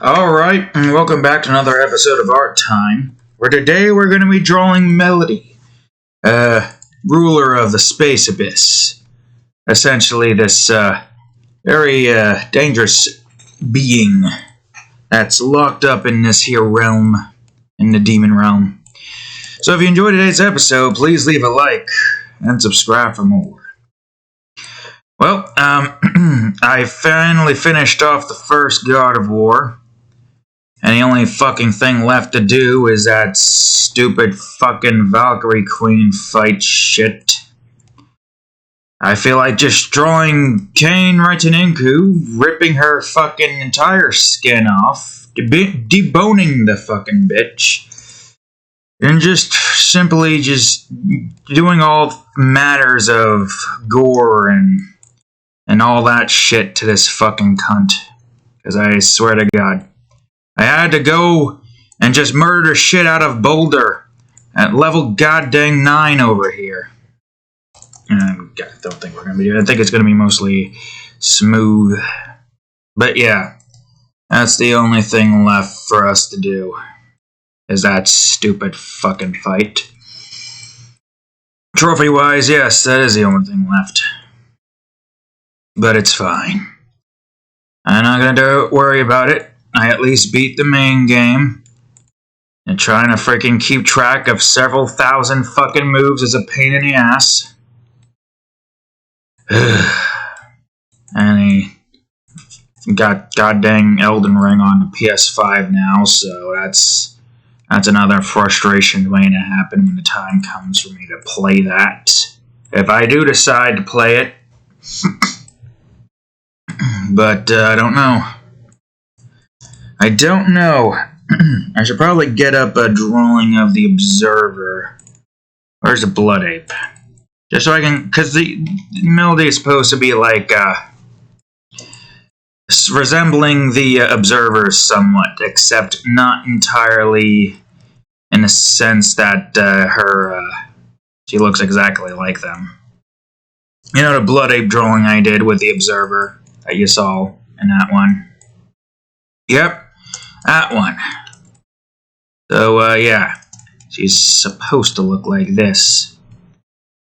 Alright, and welcome back to another episode of Art Time, where today we're going to be drawing Melody, ruler of the space abyss. Essentially this, very, dangerous being that's locked up in this here realm, in the demon realm. So if you enjoyed today's episode, please leave a like and subscribe for more. Well, I finally finished off the first God of War. And the only fucking thing left to do is that stupid fucking Valkyrie Queen fight shit. I feel like just drawing Kane Reiteninku, ripping her fucking entire skin off, deboning the fucking bitch, and just simply just doing all matters of gore and all that shit to this fucking cunt. Because I swear to God, I had to go and just murder the shit out of Boulder at level goddamn 9 over here. I don't think we're going to be doing it. I think it's going to be mostly smooth. But yeah, that's the only thing left for us to do, is that stupid fucking fight. Trophy-wise, yes, that is the only thing left. But it's fine. I'm not going to worry about it. I at least beat the main game. And trying to freaking keep track of several thousand fucking moves is a pain in the ass. And he got goddamn Elden Ring on the PS5 now, so that's another frustration waiting to happen when the time comes for me to play that. If I do decide to play it. But I don't know. I don't know. I should probably get up a drawing of the Observer. Where's the Blood Ape? Just so I can... Because the Melody is supposed to be like... resembling the Observer somewhat, except not entirely in the sense that she looks exactly like them. You know the Blood Ape drawing I did with the Observer that you saw in that one? Yep. That one. So, yeah. She's supposed to look like this.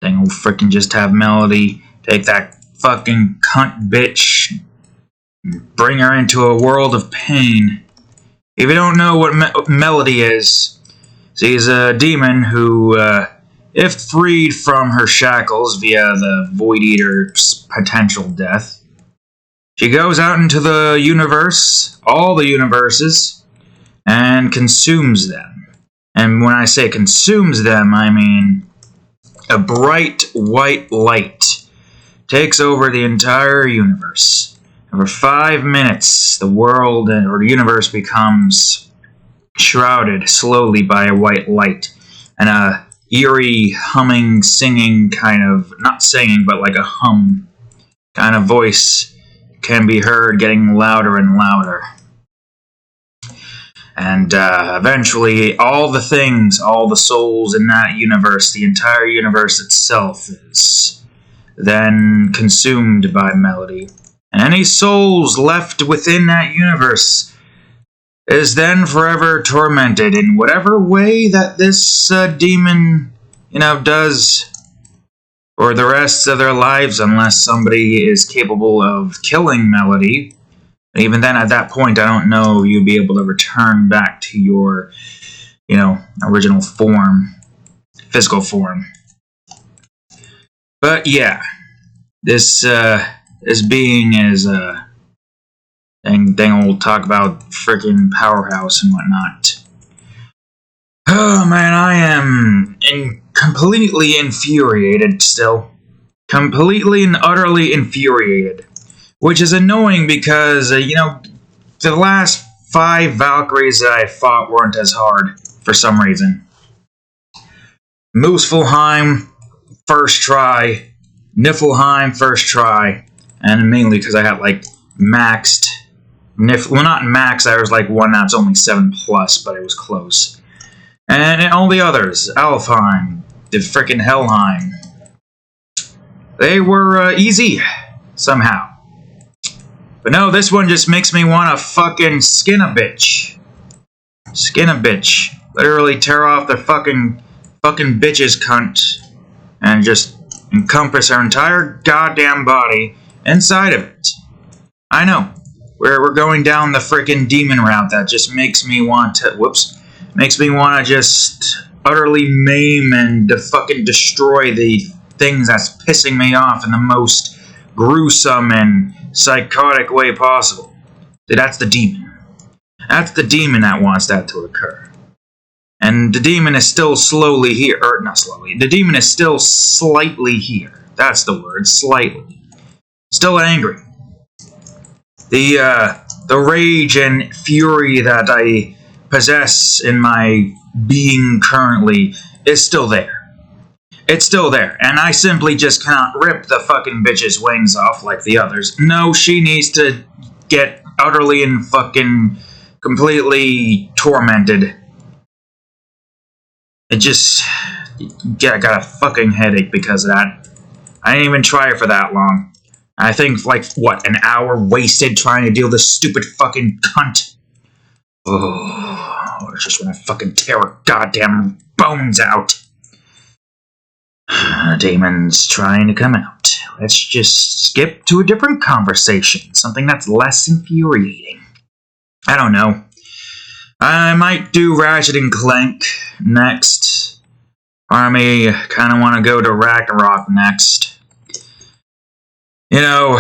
Then we'll frickin' just have Melody take that fucking cunt bitch and bring her into a world of pain. If you don't know what Melody is, she's a demon who, if freed from her shackles via the Void Eater's potential death, she goes out into the universe, all the universes, and consumes them. And when I say consumes them, I mean a bright white light takes over the entire universe. And for 5 minutes, the world or the universe becomes shrouded slowly by a white light. And a eerie, humming, singing kind of, not singing, but like a hum kind of voice can be heard getting louder and louder. And eventually all the things, all the souls in that universe, the entire universe itself is then consumed by Melody. And any souls left within that universe is then forever tormented in whatever way that this demon, does for the rest of their lives, unless somebody is capable of killing Melody. Even then, at that point, I don't know you'd be able to return back to your, original form, physical form. But yeah, this being is a thing we'll talk about freaking Powerhouse and whatnot. Oh man, I am completely infuriated still. Completely and utterly infuriated. Which is annoying because, the last 5 Valkyries that I fought weren't as hard for some reason. Muspelheim, first try. Niflheim, first try. And mainly because I had, maxed... Well, not maxed, I was, one that's only 7+, but it was close. And all the others, Alfheim, the frickin' Helheim, they were easy, somehow. But no, this one just makes me want to fucking skin a bitch. Skin a bitch. Literally tear off their fucking bitch's cunt. And just encompass her entire goddamn body inside of it. I know. We're going down the freaking demon route that just makes me want to... Makes me want to just utterly maim and fucking destroy the things that's pissing me off in the most gruesome and psychotic way possible. See, that's the demon. That's the demon that wants that to occur. And the demon is still slowly here. Or, not slowly. The demon is still slightly here. That's the word. Slightly. Still angry. The rage and fury that I possess in my being currently is still there. It's still there. And I simply just cannot rip the fucking bitch's wings off like the others. No, she needs to get utterly and fucking completely tormented. It just... I got a fucking headache because of that. I didn't even try for that long. I think, like, what, an hour wasted trying to deal with this stupid fucking cunt? Oh, it's just when I fucking tear her goddamn bones out. The demon's trying to come out. Let's just skip to a different conversation. Something that's less infuriating. I don't know. I might do Ratchet and Clank next. Or I may kind of want to go to Ragnarok next. You know,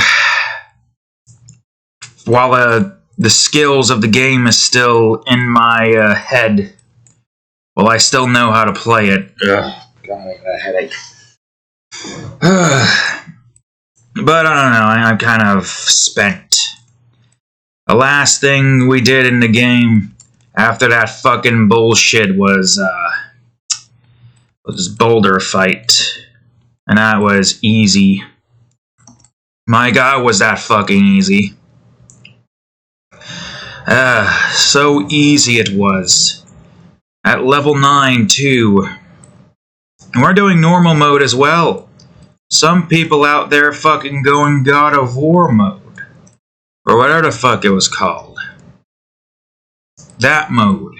while the skills of the game is still in my head, well, I still know how to play it. Ugh, God, I got a headache. But I don't know, I'm kind of spent. The last thing we did in the game after that fucking bullshit was Boulder fight. And that was easy. My God, was that fucking easy. So easy it was. At level 9, too. And we're doing normal mode as well. Some people out there fucking going God of War mode. Or whatever the fuck it was called. That mode.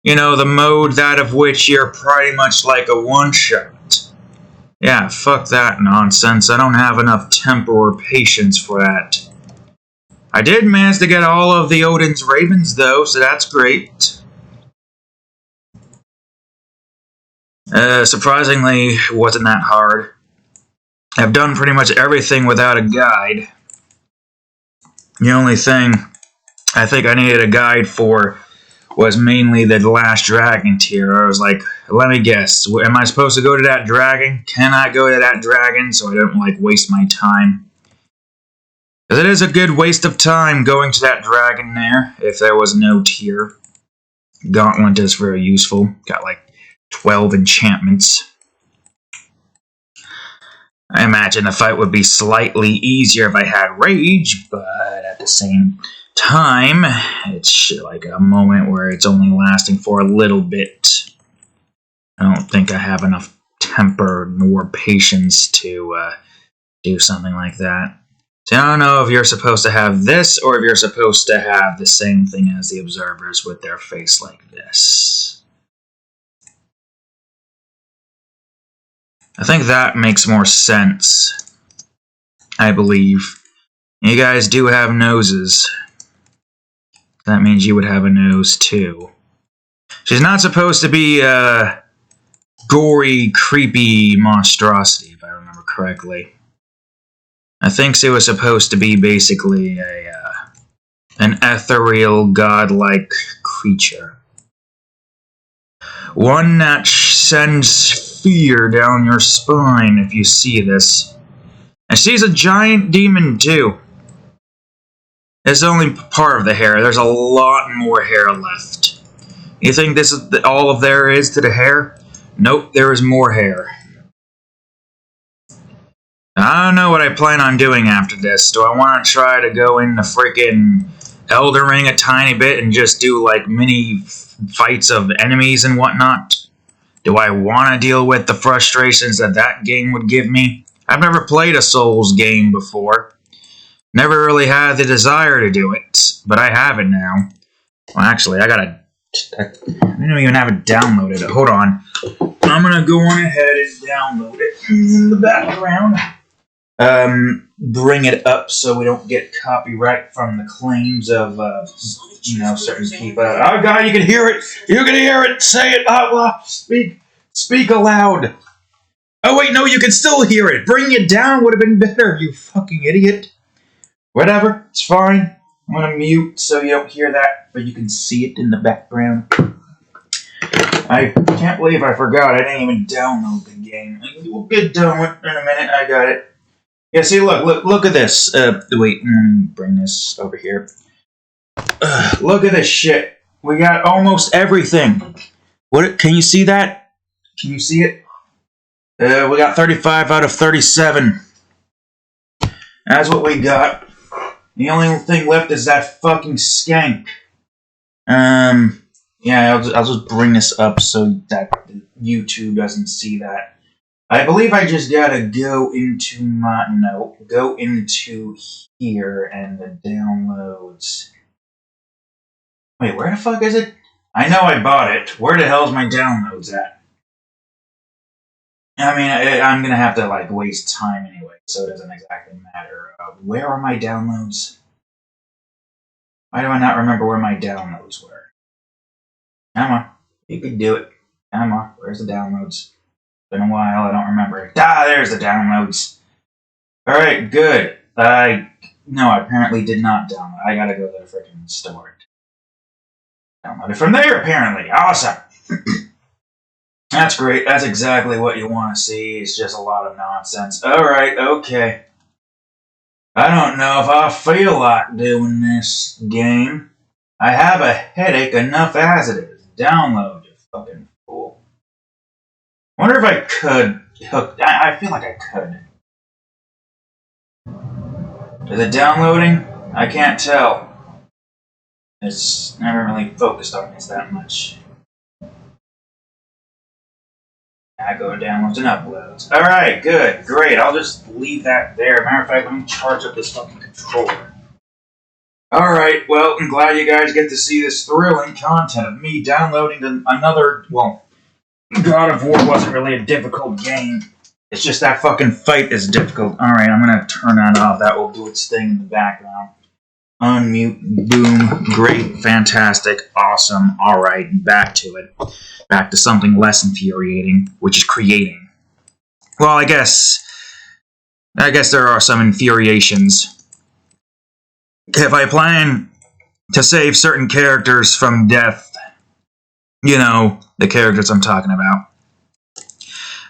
You know, the mode that of which you're pretty much like a one-shot. Yeah, fuck that nonsense. I don't have enough temper or patience for that. I did manage to get all of the Odin's Ravens, though, so that's great. Surprisingly, it wasn't that hard. I've done pretty much everything without a guide. The only thing I think I needed a guide for was mainly the last dragon tier. I was like, let me guess, am I supposed to go to that dragon? Can I go to that dragon so I don't, like, waste my time? Because it is a good waste of time going to that dragon there, if there was no tier. Gauntlet is very useful. Got, like, 12 enchantments. I imagine the fight would be slightly easier if I had rage, but at the same time, it's like a moment where it's only lasting for a little bit. I don't think I have enough temper nor patience to do something like that. So I don't know if you're supposed to have this or if you're supposed to have the same thing as the observers with their face like this. I think that makes more sense. I believe. You guys do have noses. That means you would have a nose, too. She's not supposed to be a gory, creepy monstrosity, if I remember correctly. I think she was supposed to be basically an ethereal, godlike creature. One that sends fear down your spine if you see this. And she's a giant demon, too. It's only part of the hair. There's a lot more hair left. You think this is all of there is to the hair? Nope, there is more hair. I don't know what I plan on doing after this. Do I want to try to go into freaking Elden Ring a tiny bit and just do like mini fights of enemies and whatnot? Do I want to deal with the frustrations that game would give me? I've never played a Souls game before. Never really had the desire to do it, but I have it now. Well, actually, I don't even have it downloaded. Hold on. I'm gonna go on ahead and download it in the background. Bring it up so we don't get copyright from the claims of, certain people. Oh God, you can hear it. You can hear it. Say it out loud. Speak aloud. Oh wait, no, you can still hear it. Bring it down would have been better, you fucking idiot. Whatever, it's fine. I'm gonna mute so you don't hear that, but you can see it in the background. I can't believe I forgot. I didn't even download the game. We'll get done with it in a minute. I got it. Yeah, see, look at this. Wait, let me bring this over here. Look at this shit. We got almost everything. What? Can you see that? Can you see it? We got 35 out of 37. That's what we got. The only thing left is that fucking skank. Yeah, I'll just bring this up so that YouTube doesn't see that. I believe I just gotta go into here and the downloads. Wait, where the fuck is it? I know I bought it. Where the hell's my downloads at? I mean, I'm gonna have to, waste time anyway, so it doesn't exactly matter. Where are my downloads? Why do I not remember where my downloads were? Come on, you can do it. Come on, where's the downloads? Been a while, I don't remember. There's the downloads. Alright, good. No, I apparently did not download. I gotta go to the freaking store. Download it from there, apparently. Awesome. That's great. That's exactly what you want to see. It's just a lot of nonsense. Alright, okay. I don't know if I feel like doing this game. I have a headache enough as it is. Download, you fucking fool. Wonder if I could hook... I feel like I could. Is it downloading? I can't tell. It's never really focused on this that much. I go to downloads and uploads. Alright, good, great. I'll just leave that there. Matter of fact, let me charge up this fucking controller. Alright, well, I'm glad you guys get to see this thrilling content of me downloading another, God of War wasn't really a difficult game. It's just that fucking fight is difficult. Alright, I'm gonna turn that off. That will do its thing in the background. Unmute, boom, great, fantastic, awesome. Alright, back to it. Back to something less infuriating, which is creating. Well, I guess there are some infuriations. If I plan to save certain characters from death, the characters I'm talking about,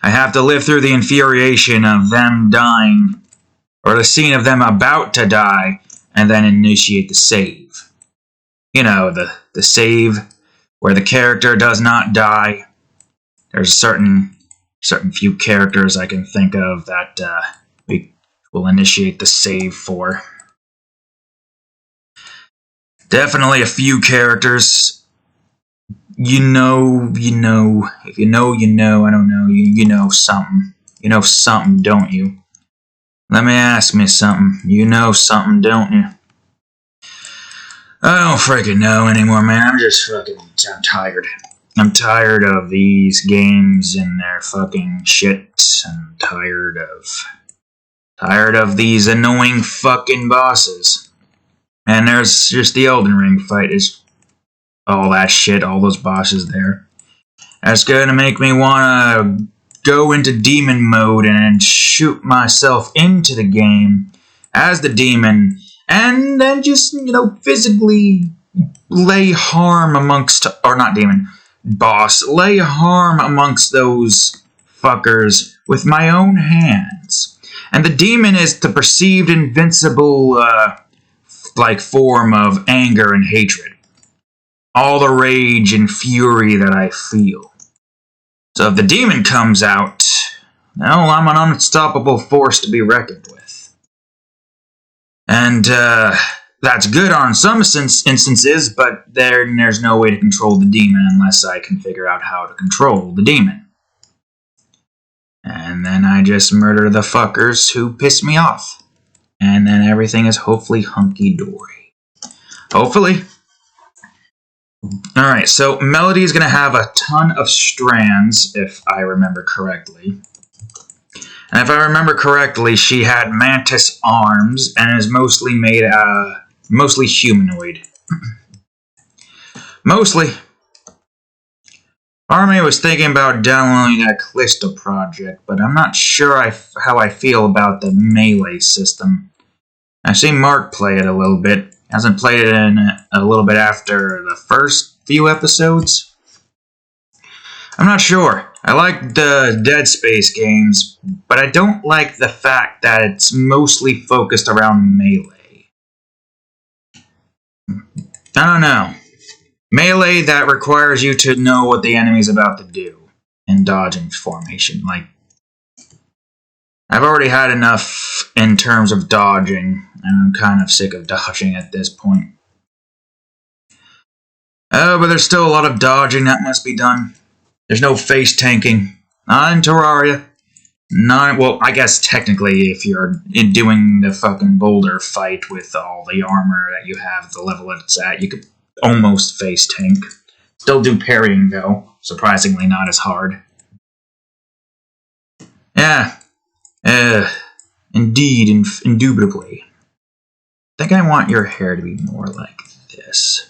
I have to live through the infuriation of them dying, or the scene of them about to die, and then initiate the save. The save where the character does not die. There's certain few characters I can think of that we will initiate the save for. Definitely a few characters. If you know, I don't know, you know something. You know something, don't you? Let me ask me something. You know something, don't you? I don't freaking know anymore, man. I'm tired. I'm tired of these games and their fucking shit. I'm tired of these annoying fucking bosses. And there's just the Elden Ring fight is all that shit, all those bosses there. That's gonna make me wanna go into demon mode and shoot myself into the game as the demon, and then just, physically lay harm amongst, or not demon, boss, lay harm amongst those fuckers with my own hands. And the demon is the perceived invincible, form of anger and hatred. All the rage and fury that I feel. So if the demon comes out, well, I'm an unstoppable force to be reckoned with. And, that's good on some instances, but there's no way to control the demon unless I can figure out how to control the demon. And then I just murder the fuckers who piss me off. And then everything is hopefully hunky-dory. Hopefully. Alright, so Melody is going to have a ton of strands, if I remember correctly. And if I remember correctly, she had mantis arms and is mostly made, mostly humanoid. Mostly. Arme was thinking about downloading that Callisto project, but I'm not sure how I feel about the melee system. I've seen Mark play it a little bit. Hasn't played it in a little bit after the first few episodes. I'm not sure. I like the Dead Space games, but I don't like the fact that it's mostly focused around melee. I don't know. Melee that requires you to know what the enemy's about to do in dodging formation. Like, I've already had enough in terms of dodging, and I'm kind of sick of dodging at this point. Oh, but there's still a lot of dodging that must be done. There's no face tanking. Not in Terraria. Well, I guess technically if you're doing the fucking boulder fight with all the armor that you have, the level it's at, you could almost face tank. Still do parrying though. Surprisingly not as hard. Yeah. Indeed, indubitably. I think I want your hair to be more like this.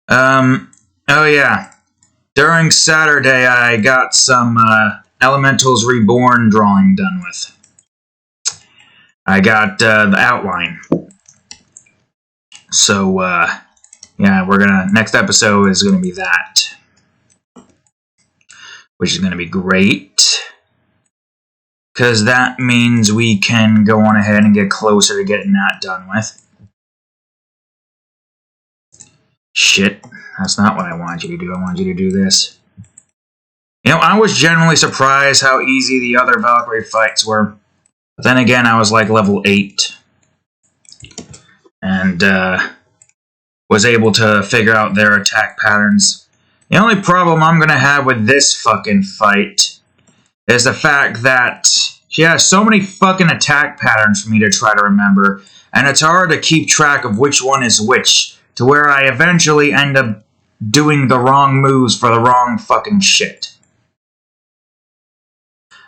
Oh yeah. During Saturday, I got some Elementals Reborn drawing done with. I got the outline. So, yeah, next episode is gonna be that. Which is gonna be great. Because that means we can go on ahead and get closer to getting that done with. Shit, that's not what I wanted you to do. I wanted you to do this. You know, I was genuinely surprised how easy the other Valkyrie fights were. But then again, I was like level 8. And was able to figure out their attack patterns. The only problem I'm going to have with this fucking fight is the fact that she has so many fucking attack patterns for me to try to remember, and it's hard to keep track of which one is which, to where I eventually end up doing the wrong moves for the wrong fucking shit.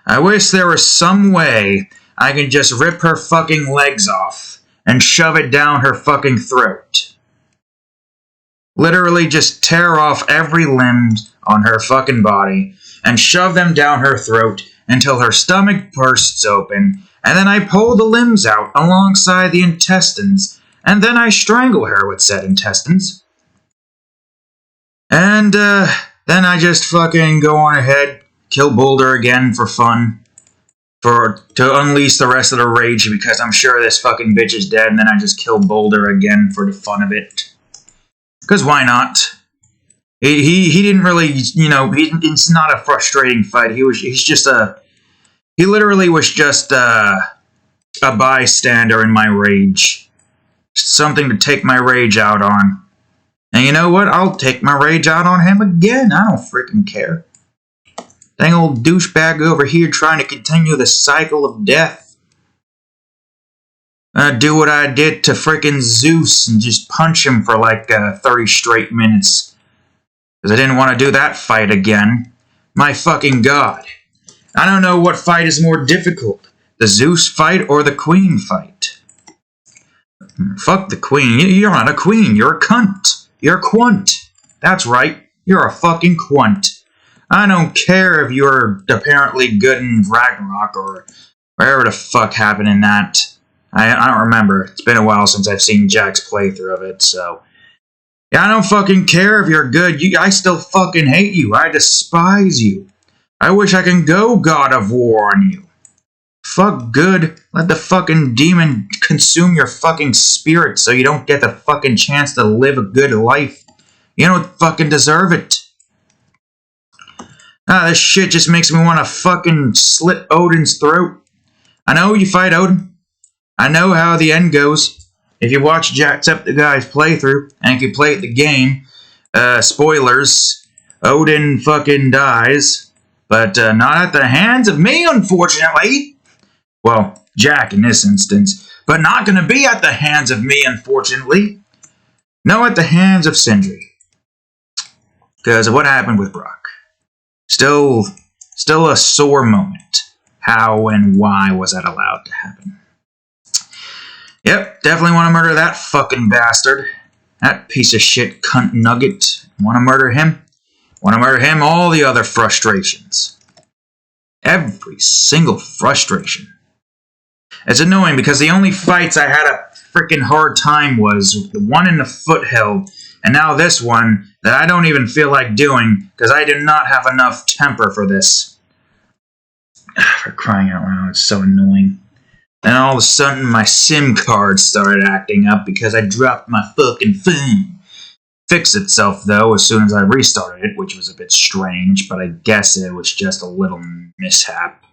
I wish there was some way I could just rip her fucking legs off and shove it down her fucking throat. Literally just tear off every limb on her fucking body and shove them down her throat until her stomach bursts open, and then I pull the limbs out alongside the intestines, and then I strangle her with said intestines. And then I just fucking go on ahead, kill Boulder again for fun, to unleash the rest of the rage, because I'm sure this fucking bitch is dead, and then I just kill Boulder again for the fun of it. Because why not? He didn't really, you know, it's not a frustrating fight. He literally was just a bystander in my rage. Something to take my rage out on. And you know what? I'll take my rage out on him again. I don't freaking care. Dang old douchebag over here trying to continue the cycle of death. Do what I did to freaking Zeus and just punch him for like 30 straight minutes. Because I didn't want to do that fight again. My fucking god. I don't know what fight is more difficult. The Zeus fight or the Queen fight. Fuck the Queen. You're not a queen. You're a cunt. You're a quunt. That's right. You're a fucking quunt. I don't care if you're apparently good in Ragnarok or wherever the fuck happened in that. I don't remember. It's been a while since I've seen Jack's playthrough of it, so... Yeah, I don't fucking care if you're good. I still fucking hate you. I despise you. I wish I can go God of War on you. Fuck good. Let the fucking demon consume your fucking spirit so you don't get the fucking chance to live a good life. You don't fucking deserve it. This shit just makes me want to fucking slit Odin's throat. I know you fight Odin. I know how the end goes. If you watch Jacksepticeye's playthrough, and if you play the game, spoilers, Odin fucking dies, but not at the hands of me, unfortunately. Well, Jack in this instance. but not going to be at the hands of me, unfortunately. No, at the hands of Sindri. Because of what happened with Brock. Still a sore moment. How and why was that allowed to happen? Yep, definitely want to murder that fucking bastard. That piece of shit cunt nugget. Want to murder him? Want to murder him? All the other frustrations. Every single frustration. It's annoying because the only fights I had a freaking hard time was the one in the foothill, and now this one that I don't even feel like doing because I do not have enough temper for this. For crying out loud, it's so annoying. Then all of a sudden my SIM card started acting up because I dropped my fucking phone. Fixed itself though as soon as I restarted it, which was a bit strange, but I guess it was just a little mishap.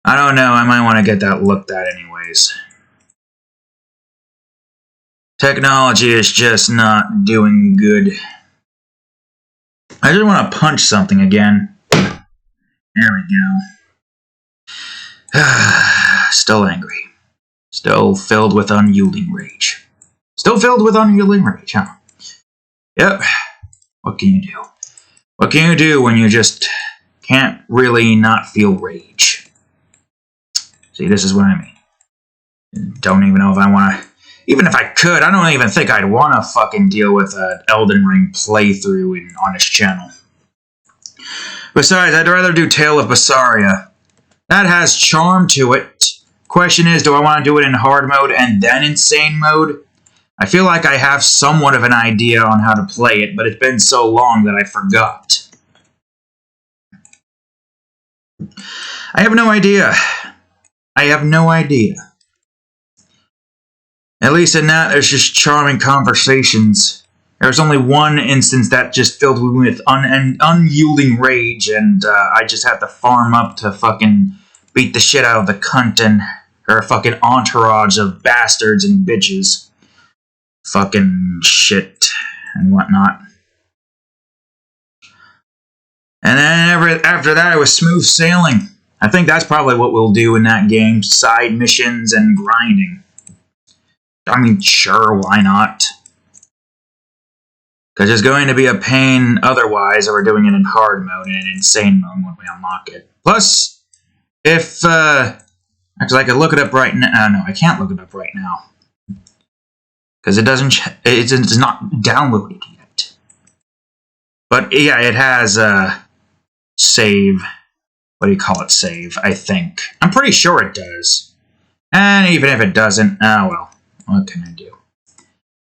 I don't know, I might want to get that looked at anyways. Technology is just not doing good. I just want to punch something again. There we go. Still angry. Still filled with unyielding rage. Still filled with unyielding rage, huh? Yep. What can you do? What can you do when you just can't really not feel rage? See, this is what I mean. Don't even know if I want to... Even if I could, I don't even think I'd want to fucking deal with an Elden Ring playthrough on this channel. Besides, I'd rather do Tale of Berseria. That has charm to it. Question is, do I want to do it in hard mode and then insane mode? I feel like I have somewhat of an idea on how to play it, but it's been so long that I forgot. I have no idea. I have no idea. At least in that, there's just charming conversations. There's only one instance that just filled me with unyielding rage, and I just had to farm up to fucking beat the shit out of the cunt and her fucking entourage of bastards and bitches. Fucking shit and whatnot. And then after that, it was smooth sailing. I think that's probably what we'll do in that game. Side missions and grinding. I mean, sure, why not? Because it's going to be a pain otherwise if we're doing it in hard mode and in insane mode when we unlock it. Plus, if, actually I could look it up right now. No, I can't look it up right now. Because it's not downloaded yet. But yeah, it has save. What do you call it? Save, I think. I'm pretty sure it does. And even if it doesn't, well, what can I do?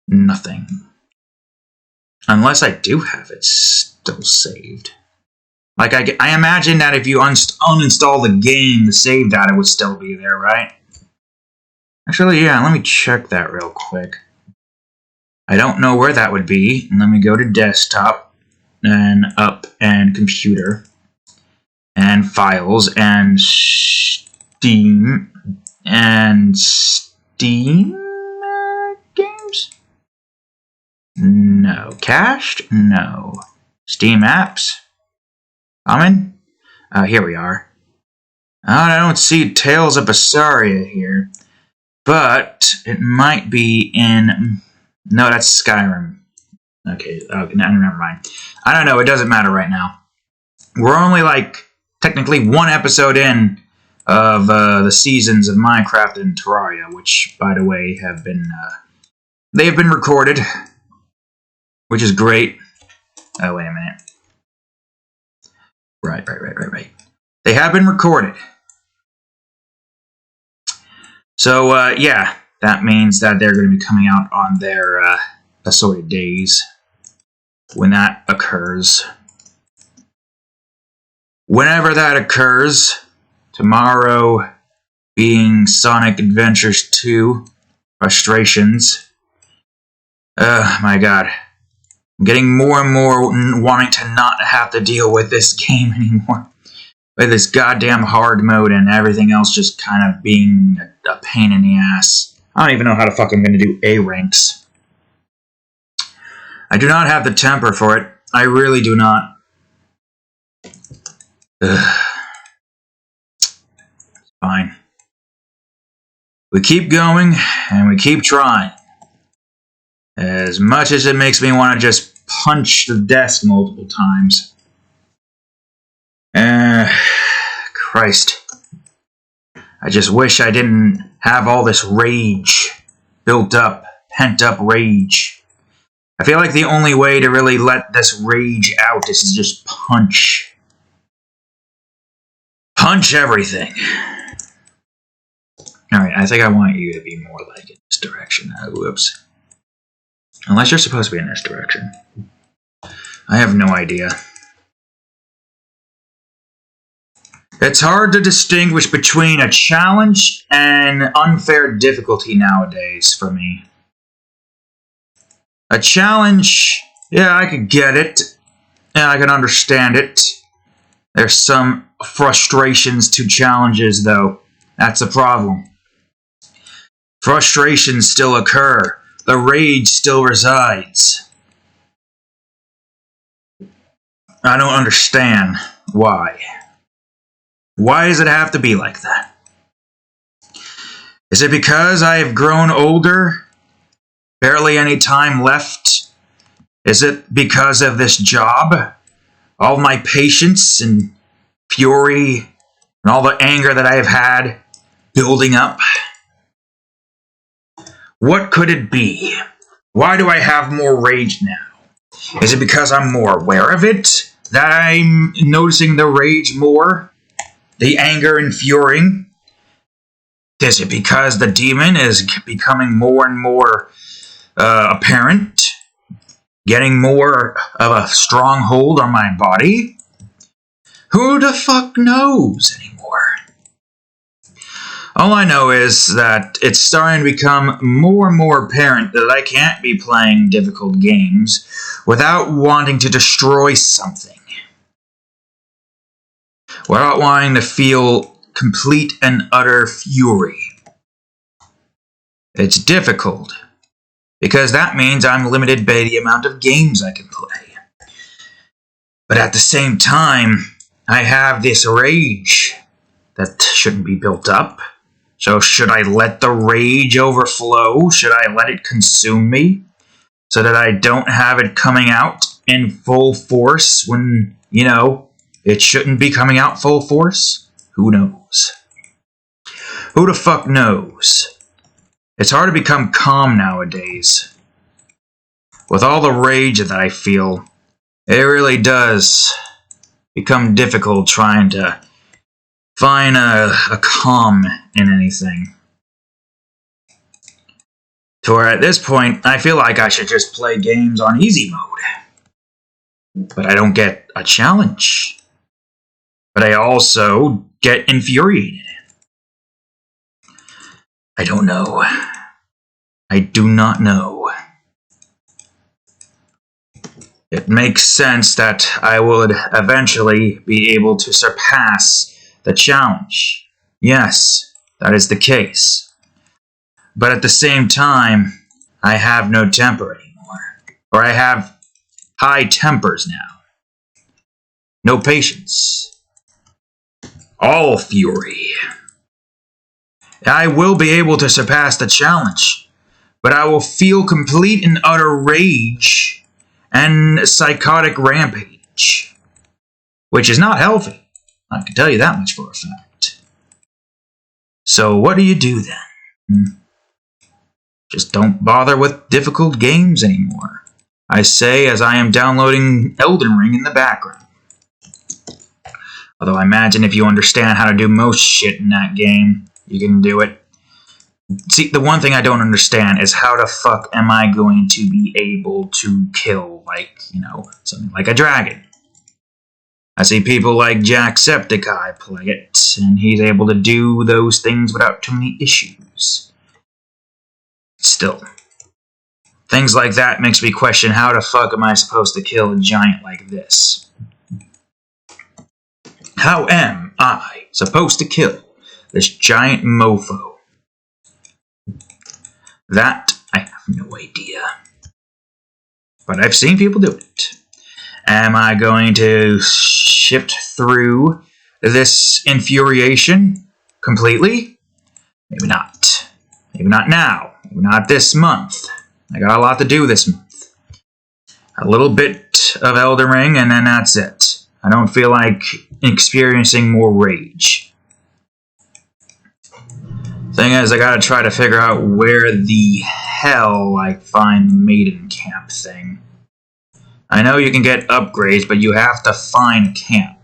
Nothing. Unless I do have it still saved. Like, I imagine that if you uninstall the game, the save data would still be there, right? Actually, yeah, let me check that real quick. I don't know where that would be. Let me go to desktop, and up, and computer, and files, and Steam, games? No. Cached? No. Steam apps? Common? Here we are. I don't see Tales of Berseria here, but it might be in... No, that's Skyrim. Okay, never mind. I don't know, it doesn't matter right now. We're only, like, technically one episode in of the seasons of Minecraft and Terraria, which, by the way, have been, they have been recorded, which is great. Oh, wait a minute. Right. They have been recorded. So, yeah. That means that they're going to be coming out on their assorted days when that occurs. Whenever that occurs, tomorrow being Sonic Adventures 2 Frustrations. My god. I'm getting more and more wanting to not have to deal with this game anymore. With this goddamn hard mode and everything else just kind of being a pain in the ass. I don't even know how the fuck I'm going to do A ranks. I do not have the temper for it. I really do not. Ugh. Fine. we keep going and we keep trying. As much as it makes me want to just punch the desk multiple times. Christ. I just wish I didn't have all this rage built up, pent up rage. I feel like the only way to really let this rage out is to just punch. Punch everything. Alright, I think I want you to be more like in this direction. Whoops. Unless you're supposed to be in this direction. I have no idea. It's hard to distinguish between a challenge and unfair difficulty nowadays for me. A challenge, yeah, I could get it. Yeah, I can understand it. There's some frustrations to challenges, though. That's the problem. Frustrations still occur. The rage still resides. I don't understand why. Why does it have to be like that? Is it because I have grown older? Barely any time left? Is it because of this job? All my patience and fury and all the anger that I have had building up? What could it be? Why do I have more rage now? Is it because I'm more aware of it? That I'm noticing the rage more? The anger and fury? Is it because the demon is becoming more and more apparent? Getting more of a stronghold on my body? Who the fuck knows anymore? All I know is that it's starting to become more and more apparent that I can't be playing difficult games without wanting to destroy something. Without wanting to feel complete and utter fury. It's difficult, because that means I'm limited by the amount of games I can play. But at the same time, I have this rage that shouldn't be built up. So should I let the rage overflow? Should I let it consume me? So that I don't have it coming out in full force when, it shouldn't be coming out full force? Who knows? Who the fuck knows? It's hard to become calm nowadays. With all the rage that I feel, it really does become difficult trying to find a calm in anything. To where at this point, I feel like I should just play games on easy mode. But I don't get a challenge. But I also get infuriated. I don't know. I do not know. It makes sense that I would eventually be able to surpass the challenge. Yes, that is the case. But at the same time, I have no temper anymore. Or I have high tempers now. No patience. All fury. I will be able to surpass the challenge, but I will feel complete and utter rage and psychotic rampage, which is not healthy. I can tell you that much for a fact. So what do you do then? Just don't bother with difficult games anymore. I say as I am downloading Elden Ring in the background. Although I imagine if you understand how to do most shit in that game, you can do it. See, the one thing I don't understand is how the fuck am I going to be able to kill, something like a dragon? I see people like Jacksepticeye play it, and he's able to do those things without too many issues. Still, things like that makes me question how the fuck am I supposed to kill a giant like this? How am I supposed to kill this giant mofo? That I have no idea. But I've seen people do it. Am I going to shift through this infuriation completely? Maybe not. Maybe not now. Maybe not this month. I got a lot to do this month. A little bit of Elden Ring, and then that's it. I don't feel like experiencing more rage. Thing is, I gotta try to figure out where the hell I find the maiden camp thing. I know you can get upgrades, but you have to find a camp.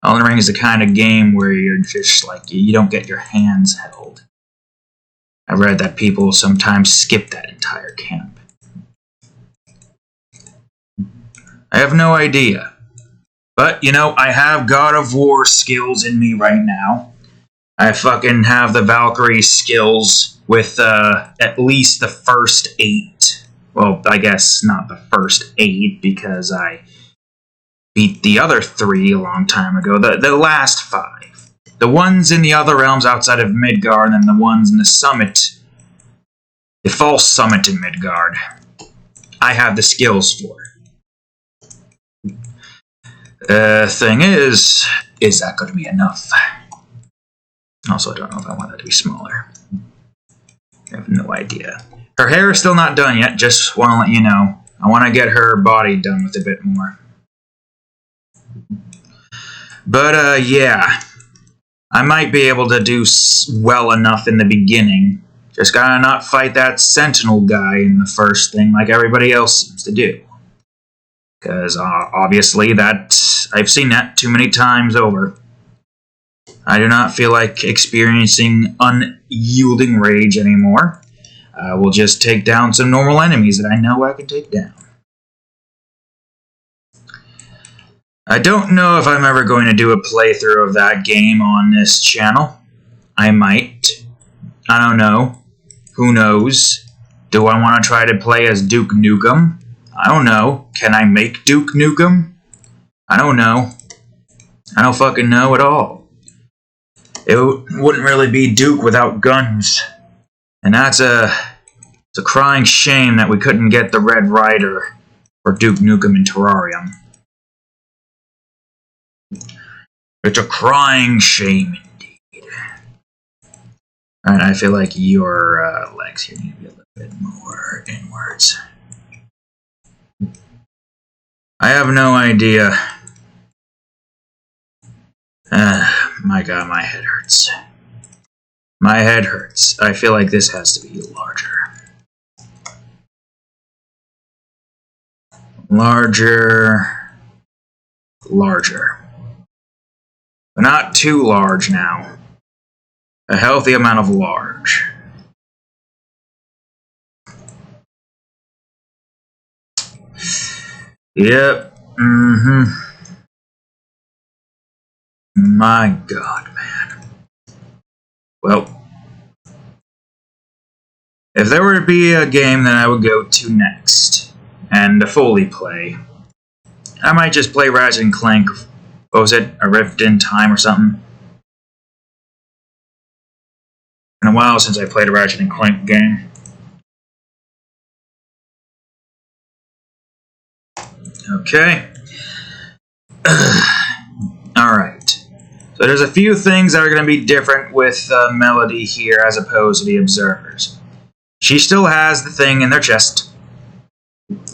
Elden Ring is the kind of game where you're just like, you don't get your hands held. I've read that people sometimes skip that entire camp. I have no idea. But, you know, I have God of War skills in me right now. I fucking have the Valkyrie skills with at least the first 8. Well, I guess not the first 8 because I beat the other 3 a long time ago. The last 5. The ones in the other realms outside of Midgard, and then the ones in the summit. The false summit in Midgard. I have the skills for. Thing is that going to be enough? Also, I don't know if I want that to be smaller. I have no idea. Her hair is still not done yet, just want to let you know. I want to get her body done with a bit more. But, yeah. I might be able to do well enough in the beginning. Just gotta not fight that sentinel guy in the first thing like everybody else seems to do. Because, obviously, I've seen that too many times over. I do not feel like experiencing unyielding rage anymore. I will just take down some normal enemies that I know I can take down. I don't know if I'm ever going to do a playthrough of that game on this channel. I might. I don't know. Who knows? Do I want to try to play as Duke Nukem? I don't know. Can I make Duke Nukem? I don't know. I don't fucking know at all. It wouldn't really be Duke without guns. And it's a crying shame that we couldn't get the Red Rider for Duke Nukem in Terrarium. It's a crying shame indeed. Alright, I feel like your legs here need to be a little bit more inwards. I have no idea. My god, my head hurts. My head hurts. I feel like this has to be larger. Larger. Larger. But not too large now. A healthy amount of large. Yep. My god, man. Well, if there were to be a game that I would go to next, and to fully play, I might just play Ratchet & Clank. What was it? A Rift in Time or something? Been a while since I played a Ratchet & Clank game. Okay. Alright. So there's a few things that are going to be different with Melody here as opposed to the observers. She still has the thing in their chest,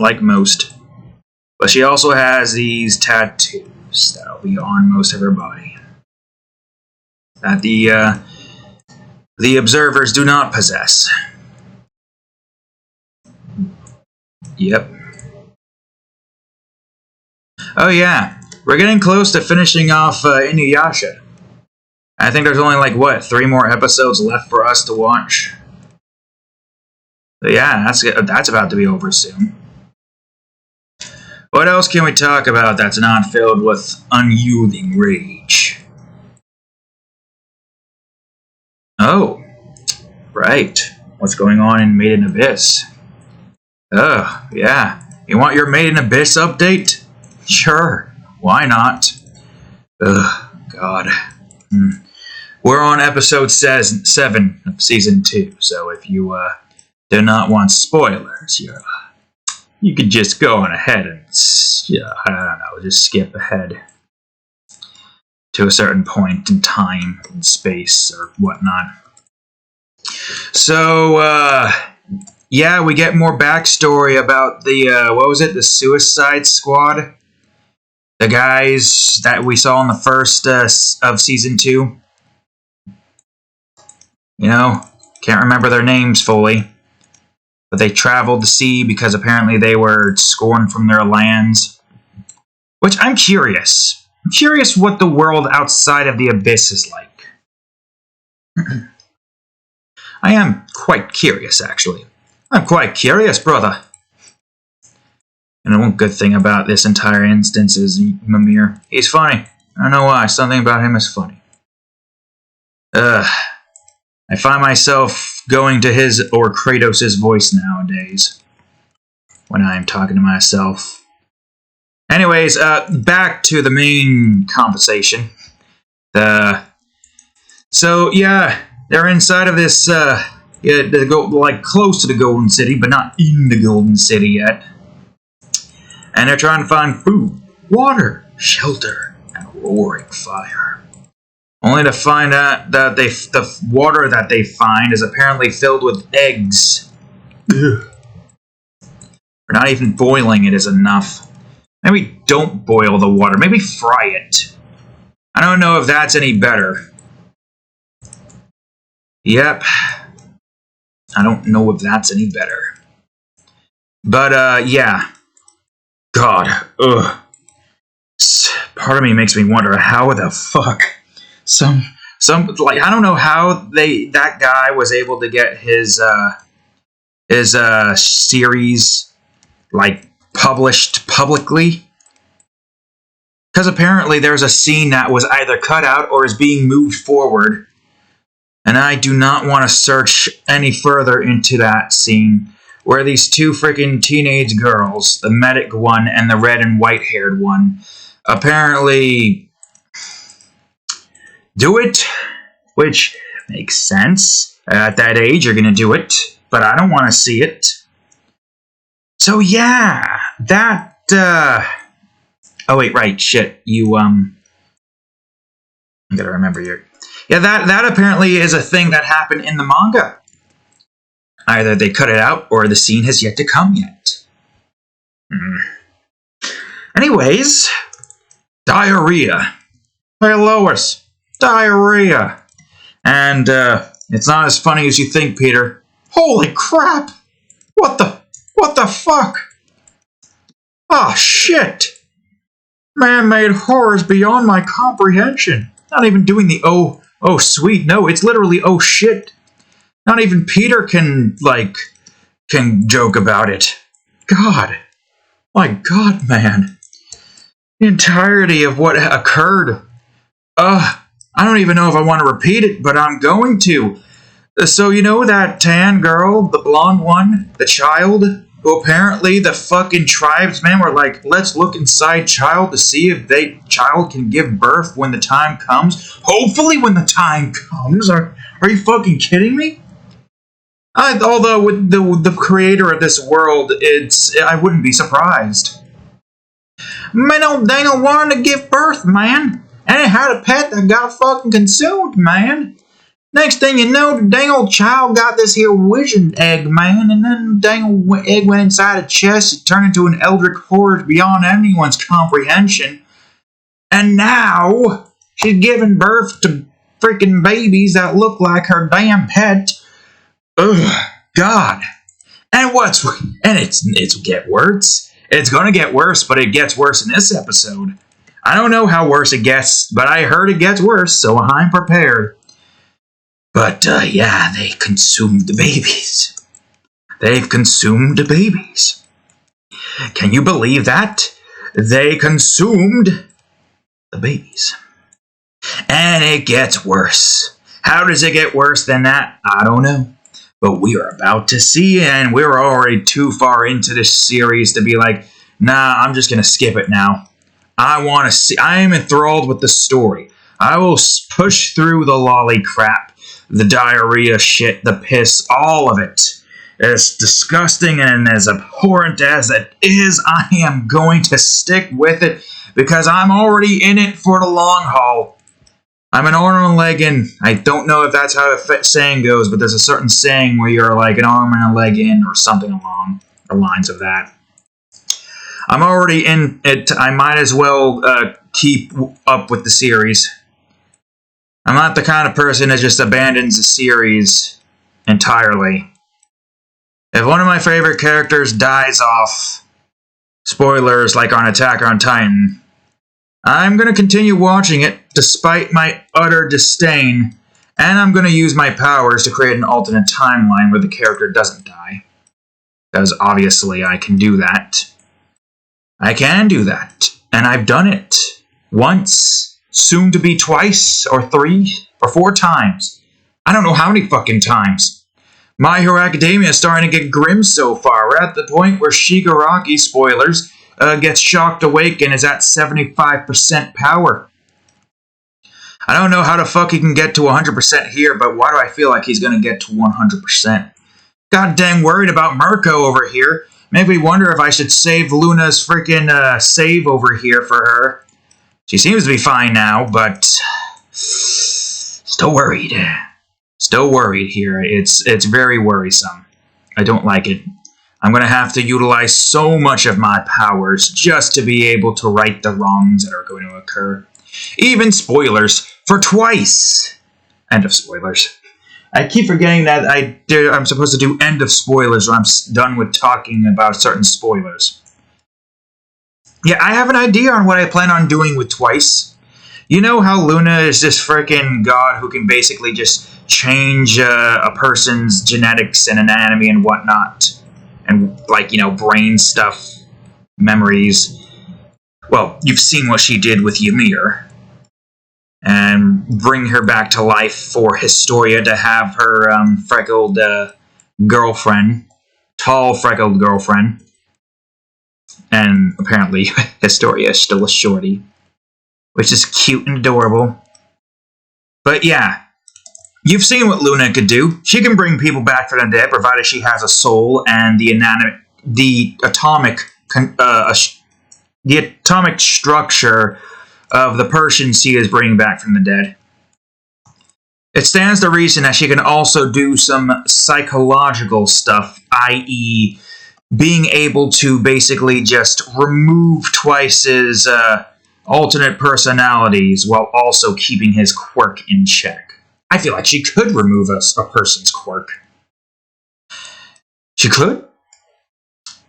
like most. But she also has these tattoos that'll be on most of her body. That the observers do not possess. Yep. Oh yeah, we're getting close to finishing off Inuyasha. I think there's only like, what, 3 more episodes left for us to watch? So yeah, that's about to be over soon. What else can we talk about that's not filled with unyielding rage? Oh, right. What's going on in Made in Abyss? Oh, yeah. You want your Made in Abyss update? Sure, why not? Ugh, God. We're on episode 7 of season 2, so if you do not want spoilers, you could just go on ahead and, I don't know, just skip ahead to a certain point in time and space or whatnot. So, yeah, we get more backstory about the, what was it, the Suicide Squad? The guys that we saw in the first of season 2. You know, can't remember their names fully. But they traveled the sea because apparently they were scorned from their lands. Which I'm curious. I'm curious what the world outside of the Abyss is like. I am quite curious, actually. I'm quite curious, brother. And the one good thing about this entire instance is Mimir. He's funny. I don't know why. Something about him is funny. I find myself going to his or Kratos' voice nowadays when I'm talking to myself. Anyways, back to the main conversation. So yeah, they're inside of this. They go like close to the Golden City, but not in the Golden City yet. And they're trying to find food, water, shelter, and a roaring fire. Only to find out that the water that they find is apparently filled with eggs. Ugh. Or not even boiling it is enough. Maybe don't boil the water. Maybe fry it. I don't know if that's any better. Yep. I don't know if that's any better. But, yeah. God. Ugh. Part of me makes me wonder how the fuck some like I don't know how that guy was able to get his series like published publicly, because apparently there's a scene that was either cut out or is being moved forward, and I do not want to search any further into that scene where these two freaking teenage girls, the medic one and the red and white haired one, apparently do it, which makes sense. At that age, you're going to do it, but I don't want to see it. So yeah, that, oh wait, right, shit, you, I gotta remember your, yeah, that apparently is a thing that happened in the manga. Either they cut it out, or the scene has yet to come yet. Anyways, diarrhea. Hey, Lois. Diarrhea. And, it's not as funny as you think, Peter. Holy crap! What the fuck? Oh, shit! Man-made horrors beyond my comprehension. Not even doing the oh sweet. No, it's literally oh shit. Not even Peter can joke about it. God. My God, man. The entirety of what occurred. I don't even know if I want to repeat it, but I'm going to. So, you know that tan girl, the blonde one, the child, who apparently the fucking tribesmen were like, let's look inside child to see if child can give birth when the time comes. Hopefully when the time comes. Are you fucking kidding me? Although with the creator of this world, I wouldn't be surprised. Man, old Daniel wanted to give birth, man. And it had a pet that got fucking consumed, man. Next thing you know, the dang old child got this here vision egg, man. And then the dang old egg went inside a chest. It turned into an eldritch horror beyond anyone's comprehension. And now, she's giving birth to freaking babies that look like her damn pet. Ugh, God. And it's get worse. It's gonna get worse, but it gets worse in this episode. I don't know how worse it gets, but I heard it gets worse, so I'm prepared. But, yeah, they consumed the babies. They've consumed the babies. Can you believe that? They consumed the babies. And it gets worse. How does it get worse than that? I don't know. But we are about to see, and we're already too far into this series to be like, nah, I'm just going to skip it now. I want to see. I am enthralled with the story. I will push through the lolly crap, the diarrhea shit, the piss, all of it. As disgusting and as abhorrent as it is, I am going to stick with it because I'm already in it for the long haul. I'm an arm and a leg in. I don't know if that's how the saying goes, but there's a certain saying where you're like an arm and a leg in or something along the lines of that. I'm already in it. I might as well keep up with the series. I'm not the kind of person that just abandons a series entirely. If one of my favorite characters dies off, spoilers like on Attack on Titan, I'm going to continue watching it despite my utter disdain, and I'm going to use my powers to create an alternate timeline where the character doesn't die. Because obviously I can do that. I can do that, and I've done it. Once, soon to be twice, or 3, or 4 times. I don't know how many fucking times. My Hero Academia is starting to get grim so far. We're at the point where Shigaraki, spoilers, gets shocked awake and is at 75% power. I don't know how the fuck he can get to 100% here, but why do I feel like he's going to get to 100%? God dang worried about Mirko over here. Make me wonder if I should save Luna's freaking save over here for her. She seems to be fine now, but still worried. Still worried here. It's very worrisome. I don't like it. I'm going to have to utilize so much of my powers just to be able to right the wrongs that are going to occur. Even spoilers for twice. End of spoilers. I keep forgetting that I'm supposed to do end of spoilers when I'm done with talking about certain spoilers. Yeah, I have an idea on what I plan on doing with twice. You know how Luna is this freaking god who can basically just change a person's genetics and anatomy and whatnot? And, like, you know, brain stuff, memories. Well, you've seen what she did with Ymir. And bring her back to life for Historia to have her freckled girlfriend. Tall, freckled girlfriend. And apparently Historia is still a shorty. Which is cute and adorable. But yeah. You've seen what Luna could do. She can bring people back from the dead, provided she has a soul and the atomic structure of the person she is bringing back from the dead. It stands to reason that she can also do some psychological stuff, i.e., being able to basically just remove Twice's alternate personalities while also keeping his quirk in check. I feel like she could remove a person's quirk. She could?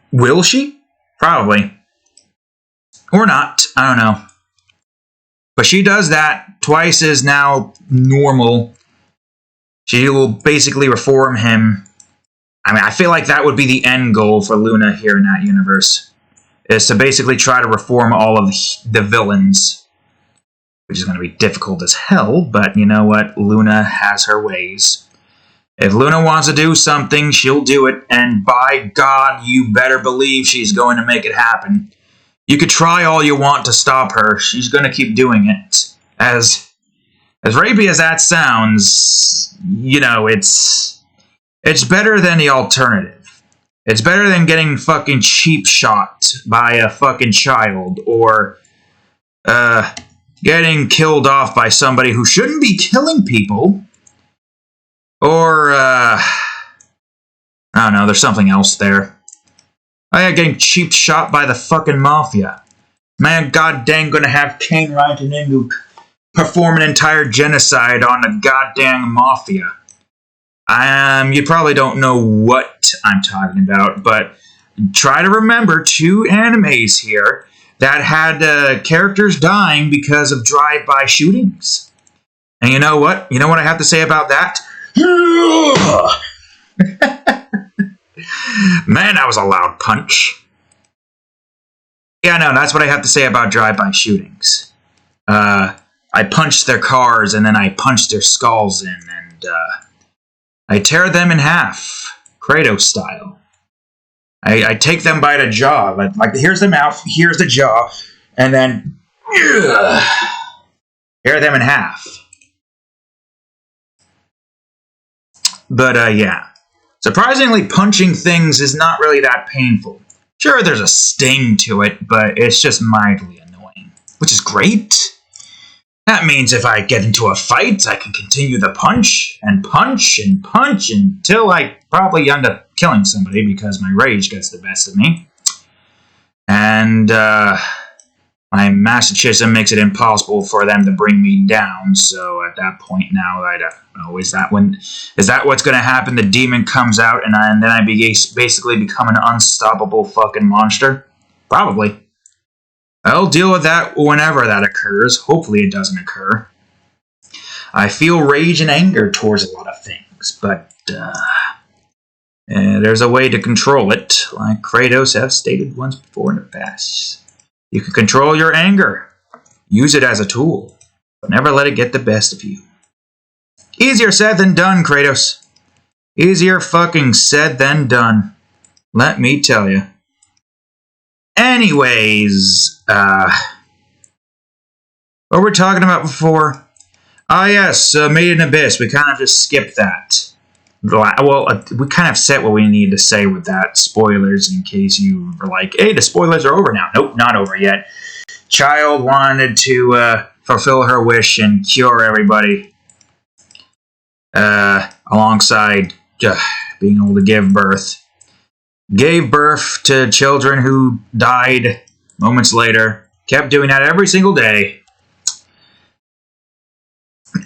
Will she? Probably. Or not. I don't know. But she does that. Twice is now normal. She will basically reform him. I mean, I feel like that would be the end goal for Luna here in that universe. Is to basically try to reform all of the villains. Which is going to be difficult as hell, but you know what? Luna has her ways. If Luna wants to do something, she'll do it, and by God, you better believe she's going to make it happen. You could try all you want to stop her, she's going to keep doing it. As rapey as that sounds, you know, it's better than the alternative. It's better than getting fucking cheap shot by a fucking child, or, getting killed off by somebody who shouldn't be killing people. Or, I don't know, there's something else there. Oh yeah, getting cheap shot by the fucking mafia. Man, god dang gonna have Kane Raitaningu perform an entire genocide on the goddamn mafia. You probably don't know what I'm talking about, but try to remember 2 animes here that had characters dying because of drive-by shootings. And you know what? You know what I have to say about that? Man, that was a loud punch. Yeah, no, that's what I have to say about drive-by shootings. I punched their cars, and then I punched their skulls in, and I tear them in half, Kratos style. I take them by the jaw, like here's the mouth, here's the jaw, and then tear them in half. But yeah, surprisingly, punching things is not really that painful. Sure, there's a sting to it, but it's just mildly annoying, which is great. That means if I get into a fight, I can continue the punch and punch and punch until I probably end up killing somebody because my rage gets the best of me. And my masochism makes it impossible for them to bring me down. So at that point now, I don't know, is that what's going to happen? The demon comes out and then I basically become an unstoppable fucking monster? Probably. I'll deal with that whenever that occurs. Hopefully it doesn't occur. I feel rage and anger towards a lot of things, but there's a way to control it, like Kratos has stated once before in the past. You can control your anger. Use it as a tool, but never let it get the best of you. Easier said than done, Kratos. Easier fucking said than done. Let me tell you. Anyways, what were we talking about before? Ah, yes, Made in Abyss. We kind of just skipped that. Well, we kind of said what we needed to say with that. Spoilers, in case you were like, hey, the spoilers are over now. Nope, not over yet. Child wanted to fulfill her wish and cure everybody. Alongside being able to give birth. Gave birth to children who died moments later. Kept doing that every single day.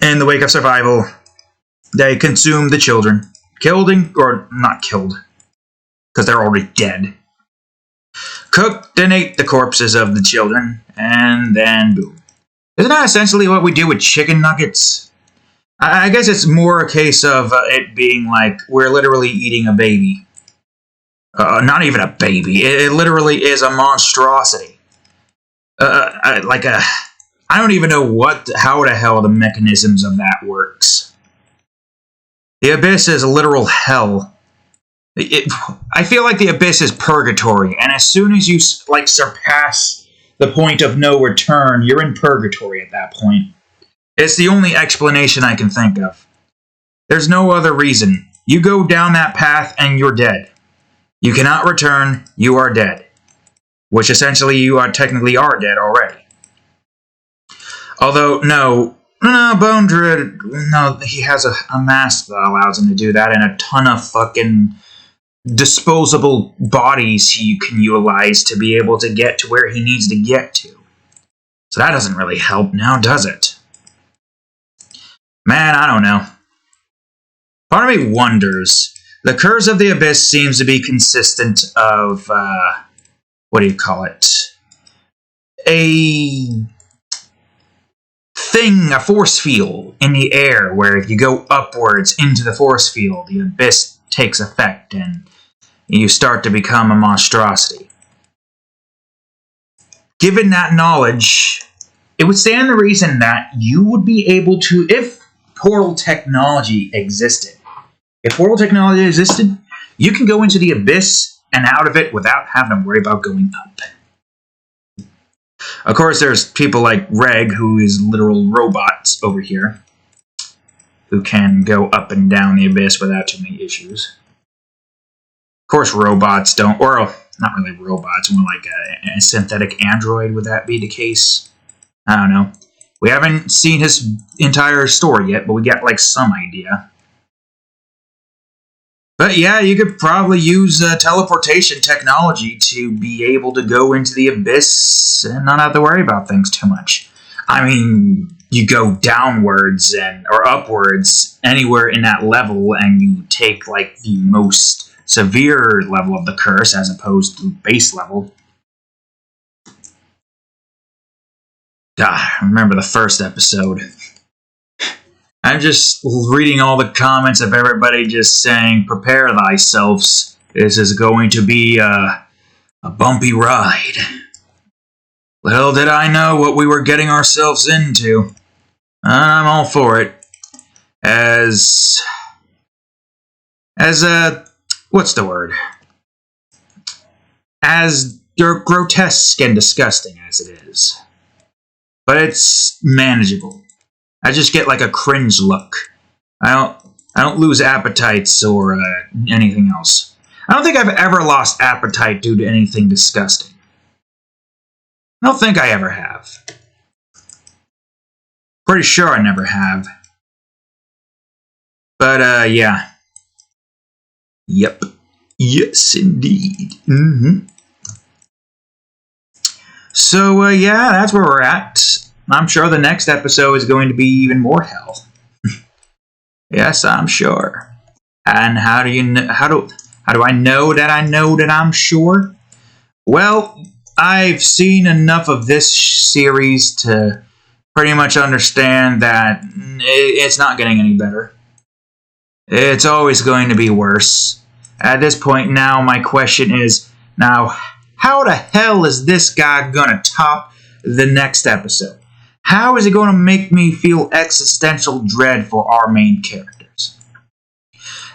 In the wake of survival, they consumed the children. Or not killed, because they're already dead. Cooked and ate the corpses of the children, and then boom. Isn't that essentially what we do with chicken nuggets? I guess it's more a case of it being like we're literally eating a baby. Not even a baby. It literally is a monstrosity. I don't even know how the hell the mechanisms of that works. The Abyss is a literal hell. I feel like the Abyss is purgatory, and as soon as you surpass the point of no return, you're in purgatory at that point. It's the only explanation I can think of. There's no other reason. You go down that path and you're dead. You cannot return, you are dead. Which essentially you technically are dead already. Although, no, Bone Druid, no, he has a mask that allows him to do that and a ton of fucking disposable bodies he can utilize to be able to get to where he needs to get to. So that doesn't really help now, does it? Man, I don't know. Part of me wonders. The Curse of the Abyss seems to be consistent of, what do you call it? A thing, a force field in the air, where if you go upwards into the force field, the Abyss takes effect and you start to become a monstrosity. Given that knowledge, it would stand to reason that you would be able to, if portal technology existed, you can go into the Abyss and out of it without having to worry about going up. Of course, there's people like Reg, who is literal robots over here, who can go up and down the Abyss without too many issues. Of course, robots don't, or not really robots, more like a synthetic android, would that be the case? I don't know. We haven't seen his entire story yet, but we get like some idea. But yeah, you could probably use teleportation technology to be able to go into the Abyss and not have to worry about things too much. I mean, you go downwards or upwards anywhere in that level and you take like the most severe level of the curse as opposed to base level. God, I remember the first episode. I'm just reading all the comments of everybody just saying, prepare thyselves. This is going to be a bumpy ride. Little did I know what we were getting ourselves into. I'm all for it. As what's the word? As grotesque and disgusting as it is. But it's manageable. I just get like a cringe look. I don't lose appetites or anything else. I don't think I've ever lost appetite due to anything disgusting. I don't think I ever have. Pretty sure I never have. But, yeah. Yep. Yes, indeed. So, yeah, that's where we're at. I'm sure the next episode is going to be even more hell. Yes, I'm sure. And how do I know that I'm sure? Well, I've seen enough of this series to pretty much understand that it's not getting any better. It's always going to be worse. At this point now, my question is, now, how the hell is this guy gonna top the next episode? How is it going to make me feel existential dread for our main characters?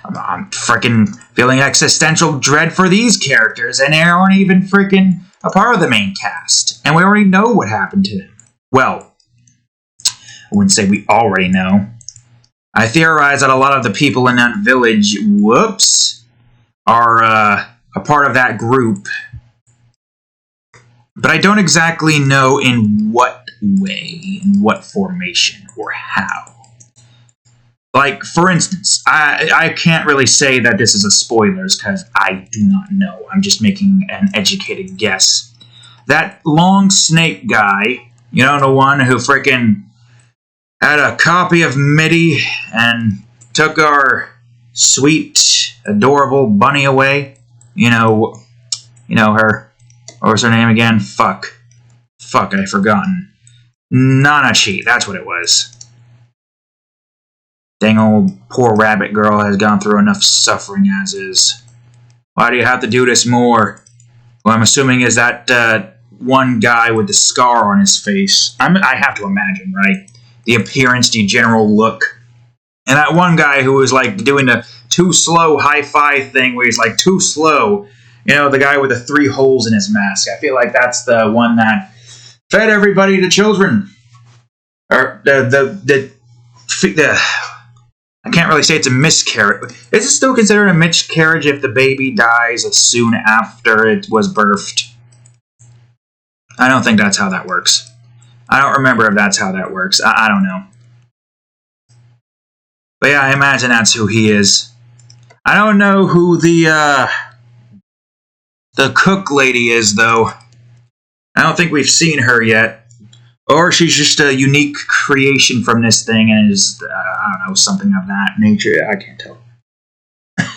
I'm freaking feeling existential dread for these characters, and they aren't even freaking a part of the main cast. And we already know what happened to them. Well, I wouldn't say we already know. I theorize that a lot of the people in that village, are a part of that group. But I don't exactly know in what way, in what formation, or how. Like, for instance, I can't really say that this is a spoilers because I do not know. I'm just making an educated guess. That long snake guy, you know, the one who freaking had a copy of Mitty and took our sweet, adorable bunny away. You know her. What was her name again? Fuck, I've forgotten. Nanachi, that's what it was. Dang old poor rabbit girl has gone through enough suffering as is. Why do you have to do this more? What I'm assuming is that one guy with the scar on his face. I have to imagine, right? The appearance, the general look. And that one guy who was like doing the too slow high-five thing where he's like too slow. You know, the guy with the 3 holes in his mask. I feel like that's the one that fed everybody to children. Or I can't really say it's a miscarriage. Is it still considered a miscarriage if the baby dies as soon after it was birthed? I don't think that's how that works. I don't remember if that's how that works. I don't know. But yeah, I imagine that's who he is. I don't know who the cook lady is, though. I don't think we've seen her yet. Or she's just a unique creation from this thing and is, I don't know, something of that nature. I can't tell.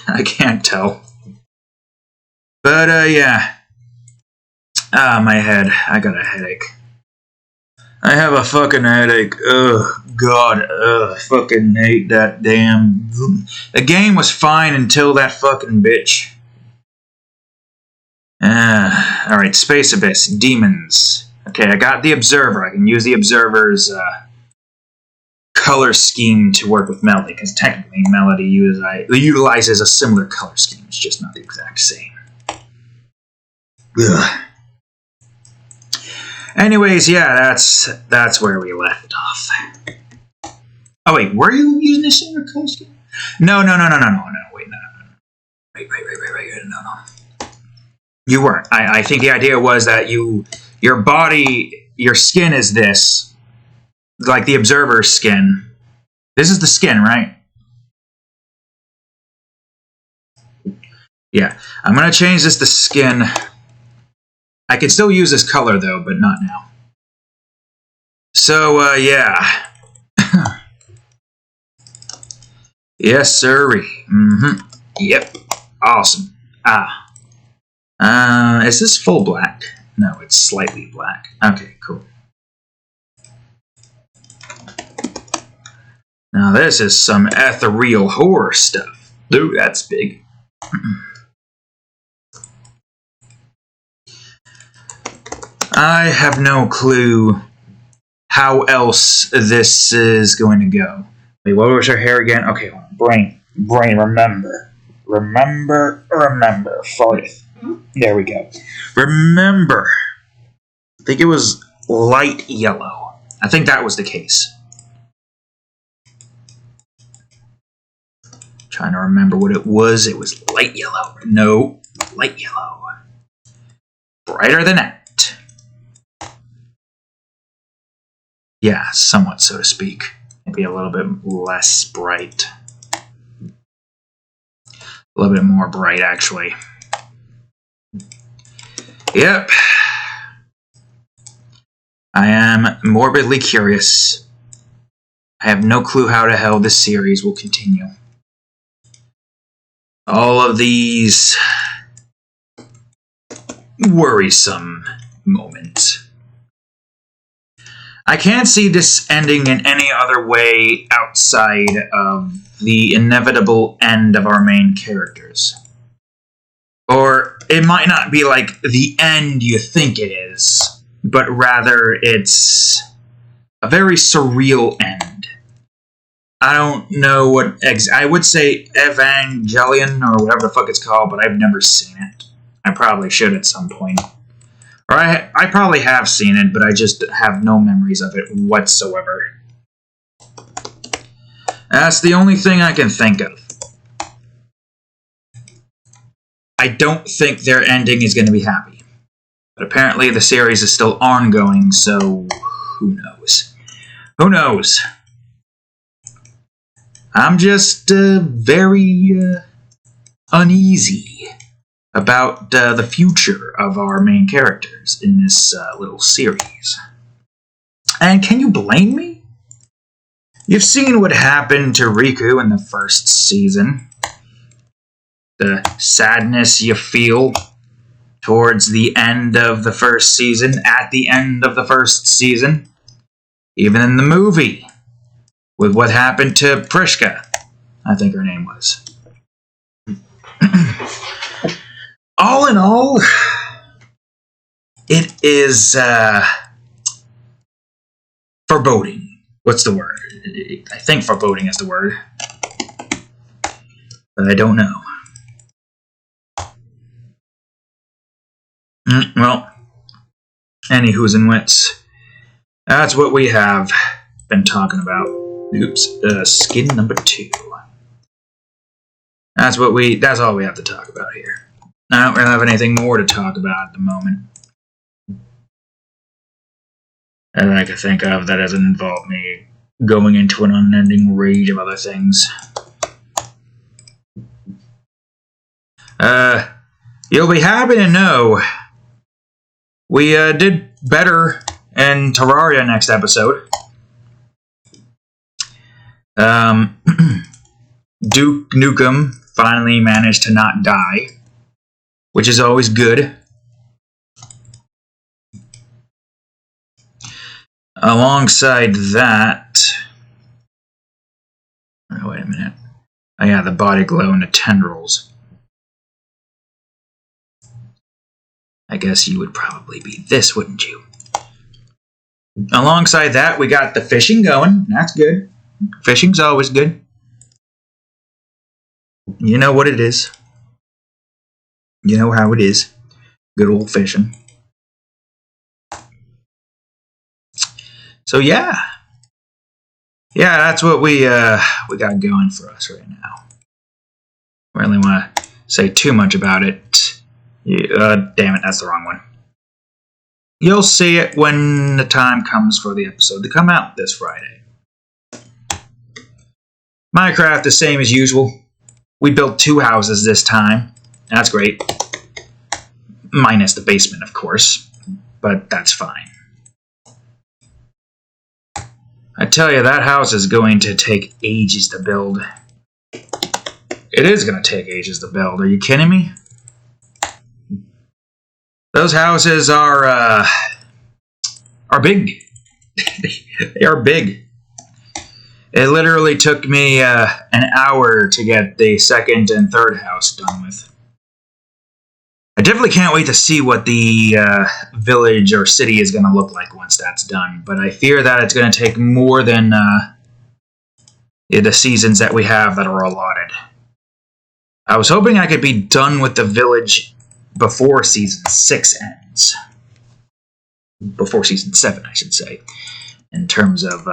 I can't tell. But, yeah. My head. I got a headache. I have a fucking headache. Ugh, God. Ugh, fucking hate that damn... The game was fine until that fucking bitch. Alright, Space Abyss. Demons. Okay, I got the Observer. I can use the Observer's color scheme to work with Melody, because technically Melody utilizes a similar color scheme. It's just not the exact same. Ugh. Anyways, yeah, that's where we left off. Oh, wait, were you using the similar color scheme? No, wait, no. Wait, no. You weren't. I think the idea was that your body, your skin is this. Like the Observer's skin. This is the skin, right? Yeah. I'm going to change this to skin. I can still use this color, though, but not now. So, yeah. Yes, sirree. Mm-hmm. Yep. Awesome. Is this full black? No, it's slightly black. Okay, cool. Now this is some ethereal horror stuff. Dude, that's big. I have no clue how else this is going to go. Wait, what was her hair again? Okay, hold on. Brain, remember. Remember. 40th. There we go. Remember. I think it was light yellow. I think that was the case. Trying to remember what it was. It was light yellow. No, light yellow. Brighter than that. Yeah, somewhat, so to speak. Maybe a little bit less bright. A little bit more bright, actually. Yep. I am morbidly curious. I have no clue how the hell this series will continue. All of these worrisome moments. I can't see this ending in any other way outside of the inevitable end of our main characters. Or it might not be like the end you think it is, but rather it's a very surreal end. I don't know what I would say Evangelion or whatever the fuck it's called, but I've never seen it. I probably should at some point. Or I probably have seen it, but I just have no memories of it whatsoever. That's the only thing I can think of. I don't think their ending is going to be happy. But apparently the series is still ongoing, so who knows? Who knows? I'm just very uneasy about the future of our main characters in this little series. And can you blame me? You've seen what happened to Riku in the first season. The sadness you feel towards the end of the first season, at the end of the first season. Even in the movie, with what happened to Prishka, I think her name was. All in all, it is foreboding. What's the word? I think foreboding is the word. But I don't know. Well, anywho's and wits. That's what we have been talking about. Oops, skin number 2. That's all we have to talk about here. I don't really have anything more to talk about at the moment that I can think of that doesn't involve me going into an unending rage of other things. You'll be happy to know we did better in Terraria next episode. Duke Nukem finally managed to not die, which is always good. Alongside that... Oh, wait a minute. Oh yeah, the body glow and the tendrils. I guess you would probably be this, wouldn't you? Alongside that, we got the fishing going. That's good. Fishing's always good. You know what it is. You know how it is. Good old fishing. So yeah. Yeah, that's what we got going for us right now. I don't really want to say too much about it. Damn it, that's the wrong one. You'll see it when the time comes for the episode to come out this Friday. Minecraft, the same as usual. We built 2 houses this time. That's great. Minus the basement, of course. But that's fine. I tell you, that house is going to take ages to build. It is going to take ages to build. Are you kidding me? Those houses are big. They are big. It literally took me an hour to get the second and third house done with. I definitely can't wait to see what the village or city is going to look like once that's done. But I fear that it's going to take more than the seasons that we have that are allotted. I was hoping I could be done with the village before season 6 ends. Before season 7, I should say. In terms of,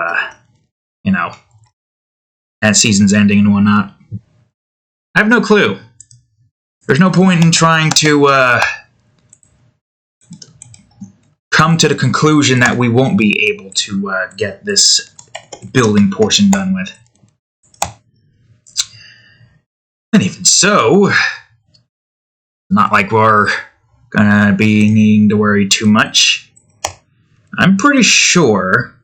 and seasons ending and whatnot. I have no clue. There's no point in trying to come to the conclusion that we won't be able to get this building portion done with. And even so, not like we're gonna be needing to worry too much. I'm pretty sure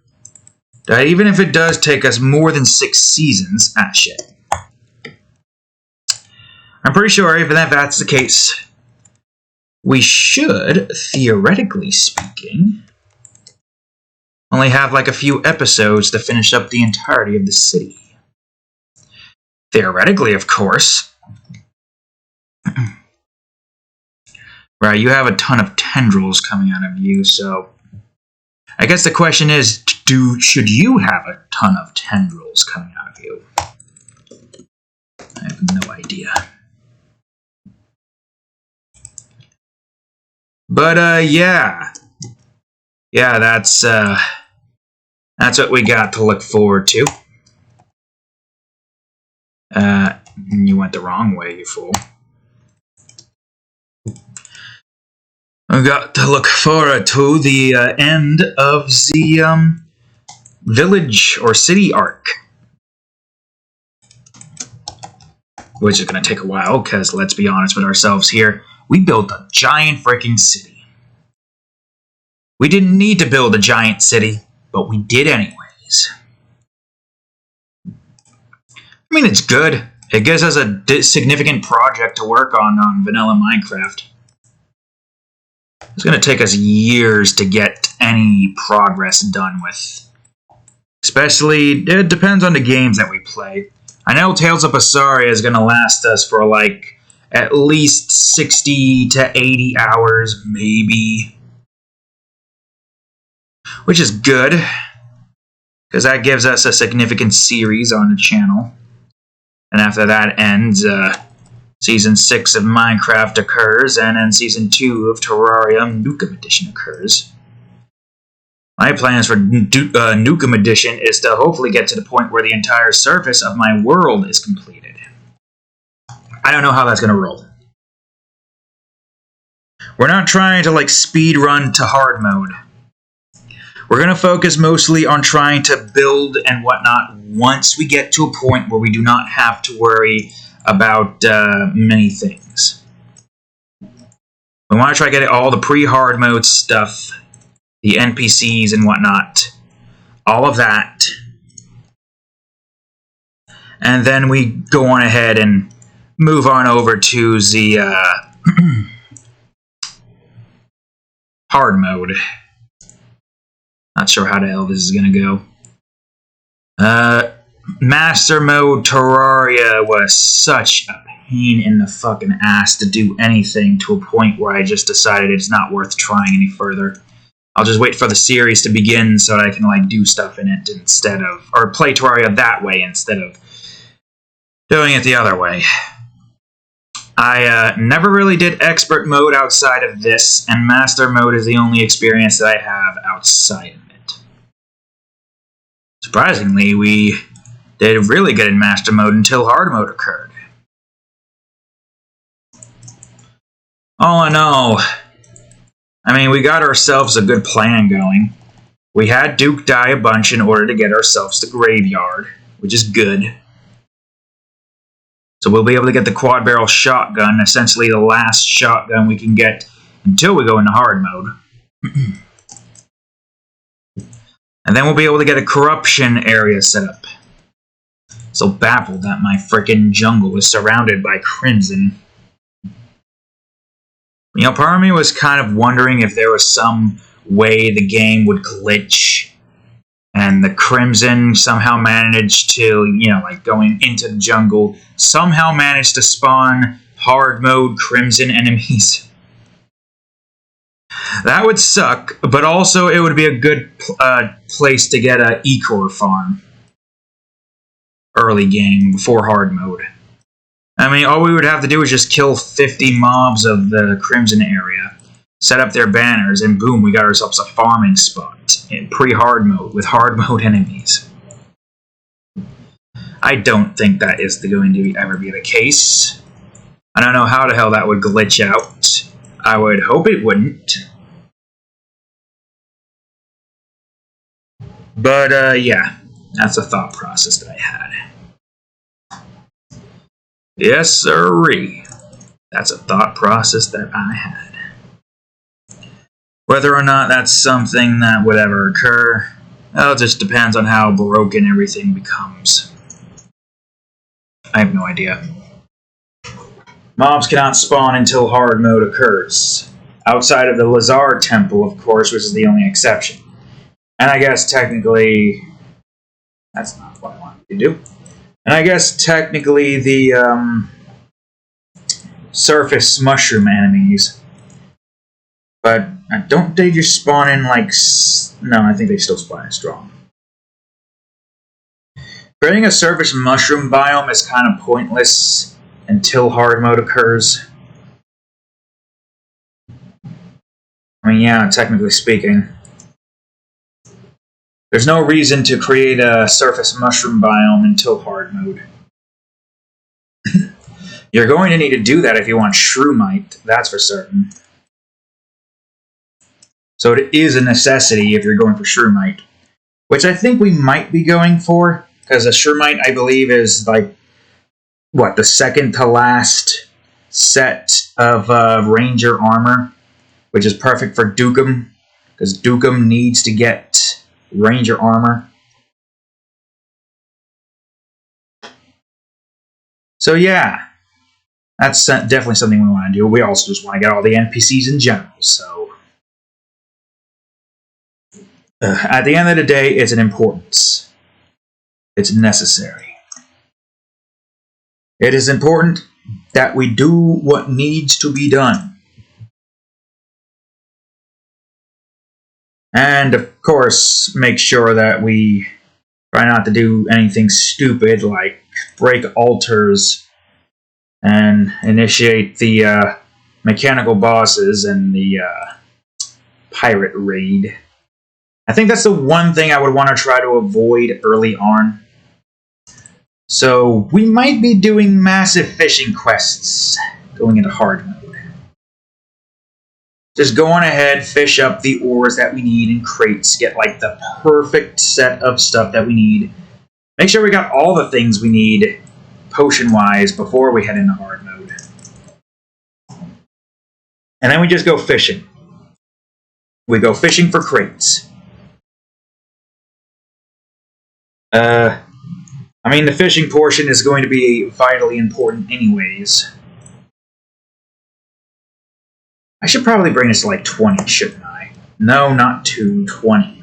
that even if it does take us more than 6 seasons, I'm pretty sure even if that's the case, we should, theoretically speaking, only have like a few episodes to finish up the entirety of the city. Theoretically, of course. Right, you have a ton of tendrils coming out of you, so I guess the question is, should you have a ton of tendrils coming out of you? I have no idea. But yeah, that's what we got to look forward to. You went the wrong way, you fool. We got to look forward to the end of the village or city arc, which is going to take a while, because let's be honest with ourselves here, we built a giant freaking city. We didn't need to build a giant city, but we did anyways. I mean, it's good. It gives us a significant project to work on vanilla Minecraft. It's going to take us years to get any progress done with. Especially, it depends on the games that we play. I know Tales of Berseria is going to last us for like at least 60 to 80 hours, maybe. Which is good, because that gives us a significant series on the channel. And after that ends, Season 6 of Minecraft occurs, and then Season 2 of Terraria Nukem Edition occurs. My plans for Nukem Edition is to hopefully get to the point where the entire surface of my world is completed. I don't know how that's going to roll. We're not trying to like speed run to hard mode. We're going to focus mostly on trying to build and whatnot once we get to a point where we do not have to worry about many things. We want to try to get all the pre-hard mode stuff, the NPCs and whatnot, all of that. And then we go on ahead and move on over to the hard mode. Not sure how the hell this is going to go. Master mode Terraria was such a pain in the fucking ass to do anything, to a point where I just decided it's not worth trying any further. I'll just wait for the series to begin so that I can like do stuff in it instead of, or play Terraria that way instead of doing it the other way. I never really did expert mode outside of this, and master mode is the only experience that I have outside of it. Surprisingly, we did really good in master mode until hard mode occurred. All in all, I mean, we got ourselves a good plan going. We had Duke die a bunch in order to get ourselves the graveyard, which is good. So we'll be able to get the quad barrel shotgun, essentially the last shotgun we can get until we go into hard mode. And then we'll be able to get a corruption area set up. So baffled that my frickin' jungle is surrounded by crimson. You know, part of me was kind of wondering if there was some way the game would glitch and the crimson somehow managed to, you know, like going into the jungle, somehow managed to spawn hard mode crimson enemies. That would suck, but also it would be a good place to get an Ecor farm. Early game, before hard mode. I mean, all we would have to do is just kill 50 mobs of the crimson area, set up their banners, and boom, we got ourselves a farming spot in pre-hard mode with hard mode enemies. I don't think that is going to ever be the case. I don't know how the hell that would glitch out. I would hope it wouldn't. But, yeah, that's a thought process that I had. Yes, sirree. That's a thought process that I had. Whether or not that's something that would ever occur, well, it just depends on how broken everything becomes. I have no idea. Mobs cannot spawn until hard mode occurs. Outside of the Lazar Temple, of course, which is the only exception. And I guess technically, that's not what I wanted to do. And I guess technically the surface mushroom enemies. But don't they just spawn in like... No, I think they still spawn in strong. Creating a surface mushroom biome is kind of pointless until hard mode occurs. I mean, yeah, technically speaking. There's no reason to create a surface mushroom biome until hard mode. You're going to need to do that if you want shroomite, that's for certain. So it is a necessity if you're going for shroomite. Which I think we might be going for, because a shroomite, I believe, is like, what, the second to last set of ranger armor, which is perfect for Dukem, because Dukem needs to get ranger armor. So yeah, that's definitely something we want to do. We also just want to get all the NPCs in general, so... at the end of the day, it's an importance. It's necessary. It is important that we do what needs to be done. And, of course, make sure that we try not to do anything stupid like break altars and initiate the mechanical bosses and the pirate raid. I think that's the one thing I would want to try to avoid early on. So we might be doing massive fishing quests going into hard mode. Just go on ahead, fish up the ores that we need in crates, get like the perfect set of stuff that we need. Make sure we got all the things we need potion-wise before we head into hard mode. And then we just go fishing. We go fishing for crates. I mean, the fishing portion is going to be vitally important anyways. I should probably bring this to like 20, shouldn't I? No, not 2, 20.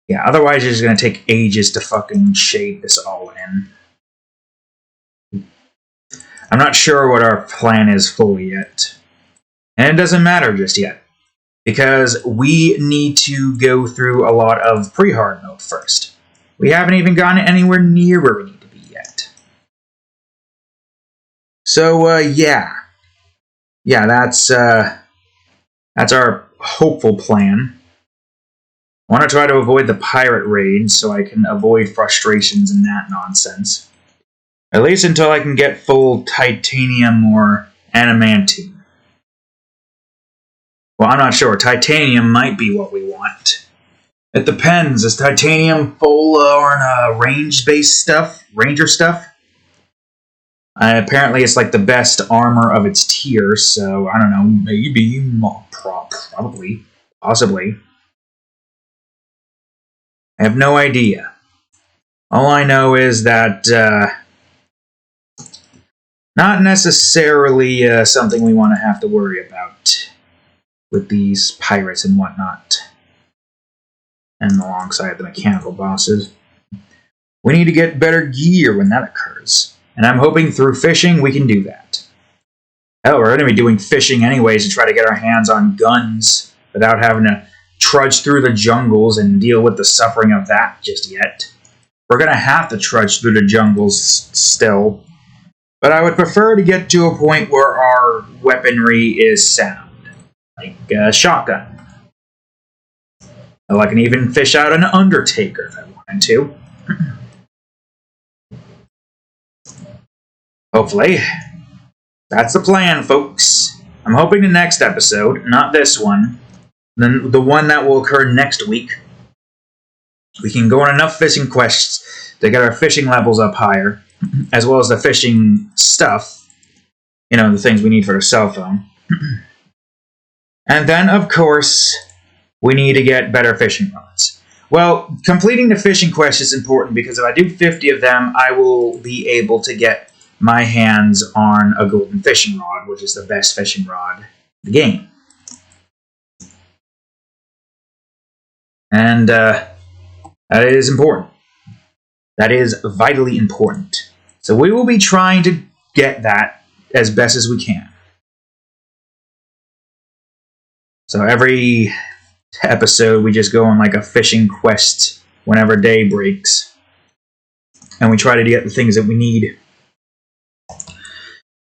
Yeah, otherwise it's going to take ages to fucking shade this all in. I'm not sure what our plan is fully yet. And it doesn't matter just yet. Because we need to go through a lot of pre-hard mode first. We haven't even gotten anywhere near where we need to be yet. So, yeah. Yeah, that's our hopeful plan. I want to try to avoid the pirate raids so I can avoid frustrations and that nonsense. At least until I can get full titanium or adamantium. Well, I'm not sure. Titanium might be what we want. It depends. Is titanium full on range-based stuff? Ranger stuff? Apparently it's like the best armor of its tier, so I don't know. Maybe. Probably. Possibly. I have no idea. All I know is that not necessarily something we want to have to worry about with these pirates and whatnot. And alongside the mechanical bosses. We need to get better gear when that occurs. And I'm hoping through fishing we can do that. Hell, we're going to be doing fishing anyways to try to get our hands on guns without having to trudge through the jungles and deal with the suffering of that just yet. We're going to have to trudge through the jungles still. But I would prefer to get to a point where our weaponry is sound. Like a shotgun. I can even fish out an Undertaker if I wanted to. Hopefully. That's the plan, folks. I'm hoping the next episode, not this one, Then the one that will occur next week, we can go on enough fishing quests to get our fishing levels up higher, as well as the fishing stuff, the things we need for a cell phone. And then, of course, we need to get better fishing rods. Well, completing the fishing quest is important because if I do 50 of them, I will be able to get my hands on a golden fishing rod, which is the best fishing rod in the game. And that is important. That is vitally important. So we will be trying to get that as best as we can. So every episode, we just go on like a fishing quest whenever day breaks. And we try to get the things that we need.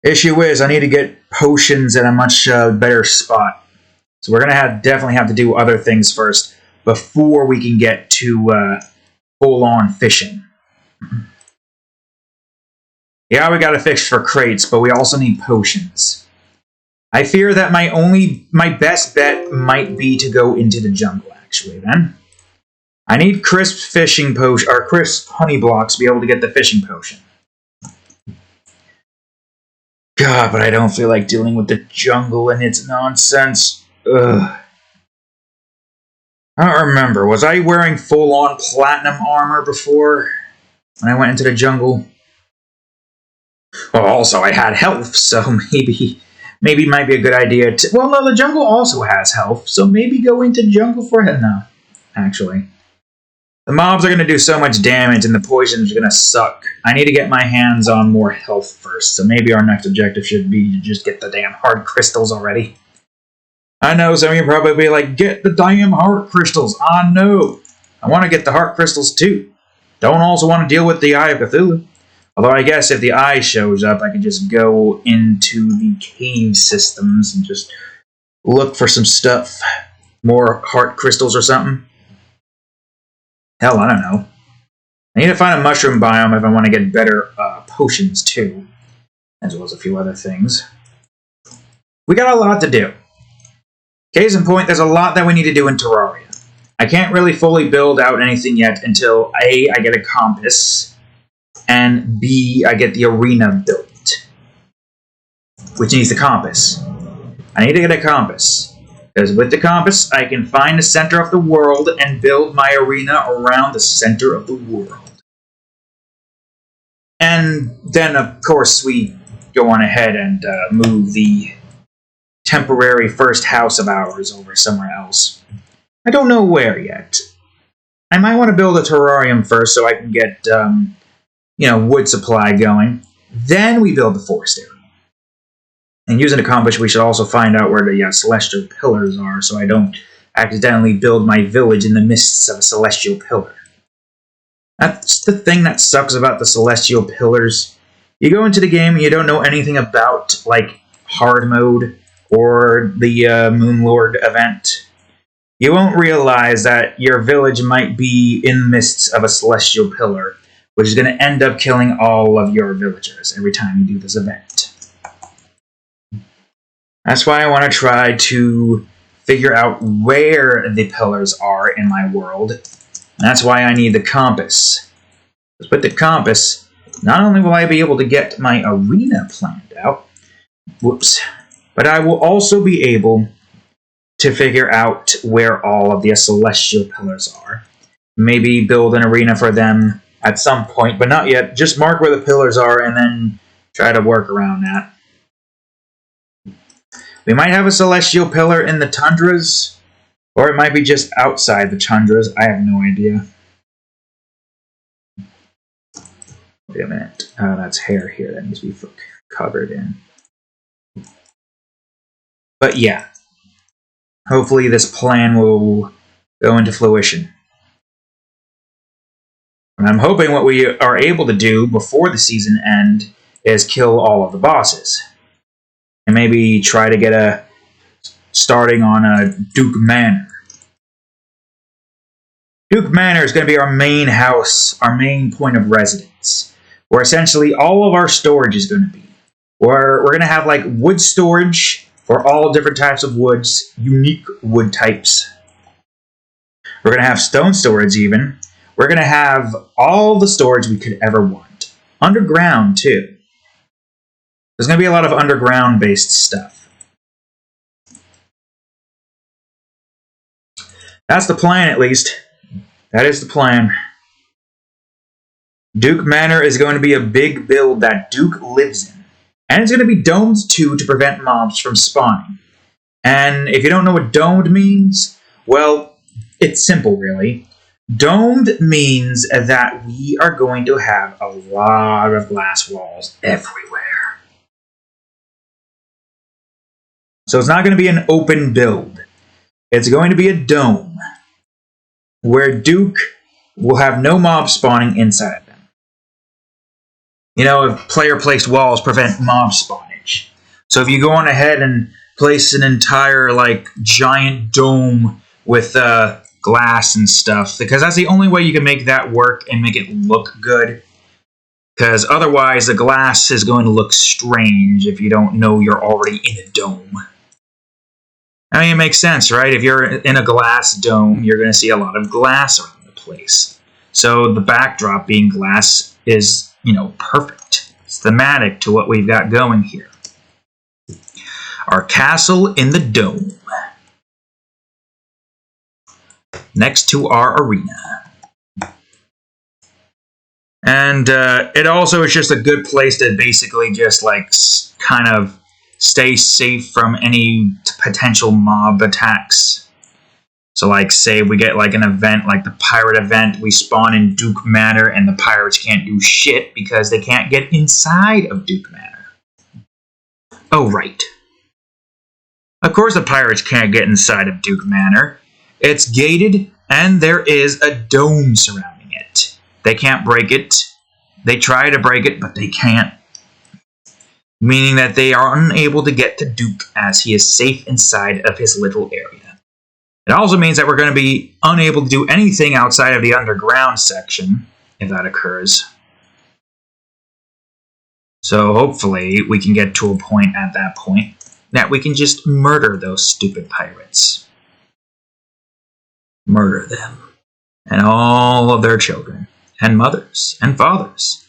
Issue is, I need to get potions at a much better spot. So we're going to definitely have to do other things first before we can get to full-on fishing. Yeah, we got to fish for crates, but we also need potions. I fear that my best bet might be to go into the jungle, actually, then. I need crisp fishing potion, or crisp honey blocks to be able to get the fishing potion. God, but I don't feel like dealing with the jungle and its nonsense. Ugh. I don't remember. Was I wearing full-on platinum armor before when I went into the jungle? Well, also, I had health, so maybe it might be a good idea to... Well, no, the jungle also has health, so maybe go into jungle for it. No, actually. The mobs are going to do so much damage, and the poisons are going to suck. I need to get my hands on more health first, so maybe our next objective should be to just get the damn heart crystals already. I know some of you probably be like, get the damn heart crystals. I know. I want to get the heart crystals too. Don't also want to deal with the Eye of Cthulhu. Although I guess if the eye shows up, I can just go into the cave systems and just look for some stuff. More heart crystals or something. Hell, I don't know. I need to find a mushroom biome if I want to get better potions too. As well as a few other things. We got a lot to do. Case in point, there's a lot that we need to do in Terraria. I can't really fully build out anything yet until A, I get a compass, and B, I get the arena built, which needs the compass. I need to get a compass, because with the compass, I can find the center of the world and build my arena around the center of the world. And then, of course, we go on ahead and move the temporary first house of ours over somewhere else. I don't know where yet. I might want to build a terrarium first so I can get, wood supply going. Then we build the forest area. And using a compass, we should also find out where the celestial pillars are so I don't accidentally build my village in the midst of a celestial pillar. That's the thing that sucks about the celestial pillars. You go into the game and you don't know anything about, like, hard mode or the Moon Lord event. You won't realize that your village might be in the midst of a celestial pillar, which is going to end up killing all of your villagers every time you do this event. That's why I want to try to figure out where the pillars are in my world. And that's why I need the compass. Because with the compass, not only will I be able to get my arena planned out, but I will also be able to figure out where all of the celestial pillars are. Maybe build an arena for them at some point, but not yet. Just mark where the pillars are and then try to work around that. We might have a celestial pillar in the tundras, or it might be just outside the tundras. I have no idea. Wait a minute. That's hair here that needs to be covered in. But yeah. Hopefully this plan will go into fruition. And I'm hoping what we are able to do before the season end is kill all of the bosses. And maybe try to get starting on a Duke Manor. Duke Manor is going to be our main house, our main point of residence, where essentially all of our storage is going to be. We're going to have like wood storage for all different types of woods, unique wood types. We're going to have stone storage even. We're going to have all the storage we could ever want. Underground, too. There's going to be a lot of underground-based stuff. That's the plan, at least. That is the plan. Duke Manor is going to be a big build that Duke lives in. And it's going to be domed, too, to prevent mobs from spawning. And if you don't know what domed means, well, it's simple, really. Domed means that we are going to have a lot of glass walls everywhere. So it's not going to be an open build. It's going to be a dome, where Duke will have no mobs spawning inside of them. You know, if player-placed walls prevent mob spawnage. So if you go on ahead and place an entire, giant dome with glass and stuff, because that's the only way you can make that work and make it look good. Because otherwise, the glass is going to look strange if you don't know you're already in a dome. I mean, it makes sense, right? If you're in a glass dome, you're going to see a lot of glass around the place. So the backdrop being glass is, perfect. It's thematic to what we've got going here. Our castle in the dome. Next to our arena. And it also is just a good place to basically just, kind of stay safe from any potential mob attacks. So, say we get, an event, like the pirate event, we spawn in Duke Manor, and the pirates can't do shit because they can't get inside of Duke Manor. Oh, right. Of course the pirates can't get inside of Duke Manor. It's gated, and there is a dome surrounding it. They can't break it. They try to break it, but they can't. Meaning that they are unable to get to Duke as he is safe inside of his little area. It also means that we're going to be unable to do anything outside of the underground section, if that occurs. So hopefully we can get to a point at that point that we can just murder those stupid pirates. Murder them. And all of their children. And mothers. And fathers.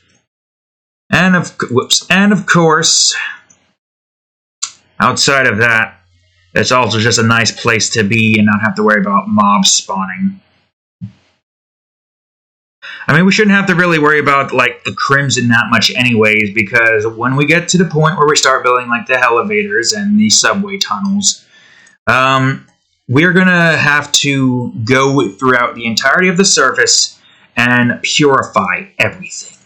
And of course, outside of that, it's also just a nice place to be and not have to worry about mobs spawning. I mean, we shouldn't have to really worry about, the Crimson that much anyways, because when we get to the point where we start building, the elevators and the subway tunnels, we're going to have to go throughout the entirety of the surface and purify everything.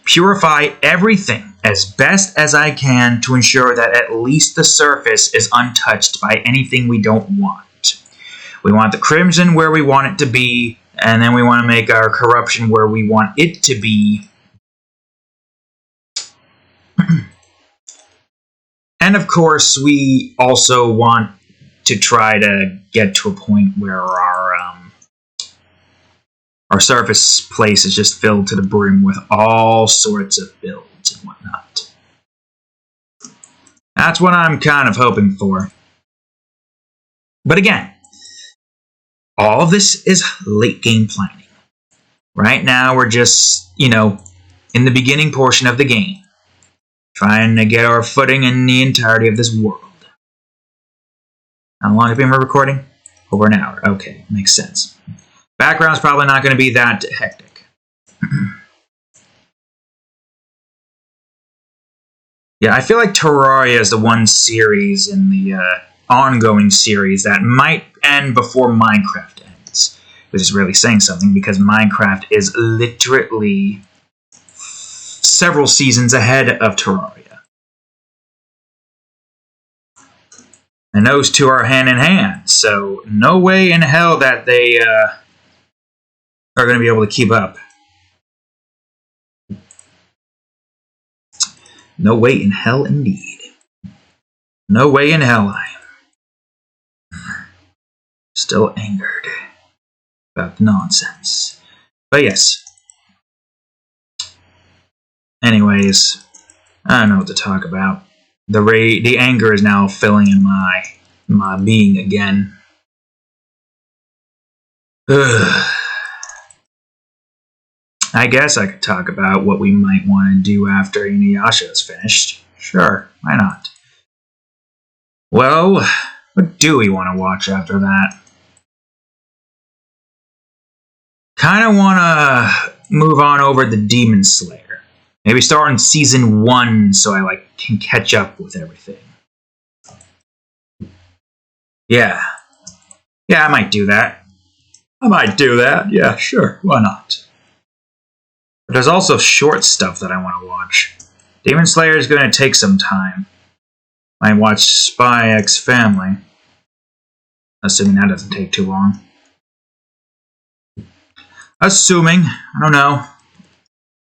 Purify everything as best as I can to ensure that at least the surface is untouched by anything we don't want. We want the Crimson where we want it to be, and then we want to make our corruption where we want it to be. And of course, we also want to try to get to a point where our surface place is just filled to the brim with all sorts of builds and whatnot. That's what I'm kind of hoping for. But again, all of this is late game planning. Right now, we're just, in the beginning portion of the game, trying to get our footing in the entirety of this world. How long have we been recording? Over an hour. Okay, makes sense. Background's probably not going to be that hectic. Yeah, I feel like Terraria is the one series in the ongoing series that might end before Minecraft ends. Which is really saying something, because Minecraft is literally several seasons ahead of Terraria. And those two are hand in hand, so no way in hell that they are going to be able to keep up. No way in hell indeed. No way in hell I am still angered about the nonsense. But yes. Anyways, I don't know what to talk about. The anger is now filling in my being again. Ugh. I guess I could talk about what we might want to do after Inuyasha is finished. Sure, why not? Well, what do we want to watch after that? Kind of want to move on over the Demon Slayer. Maybe start on season 1 so I can catch up with everything. Yeah. Yeah, I might do that. Yeah, sure, why not? But there's also short stuff that I want to watch. Demon Slayer is going to take some time. Might watch Spy X Family. Assuming that doesn't take too long. Assuming. I don't know.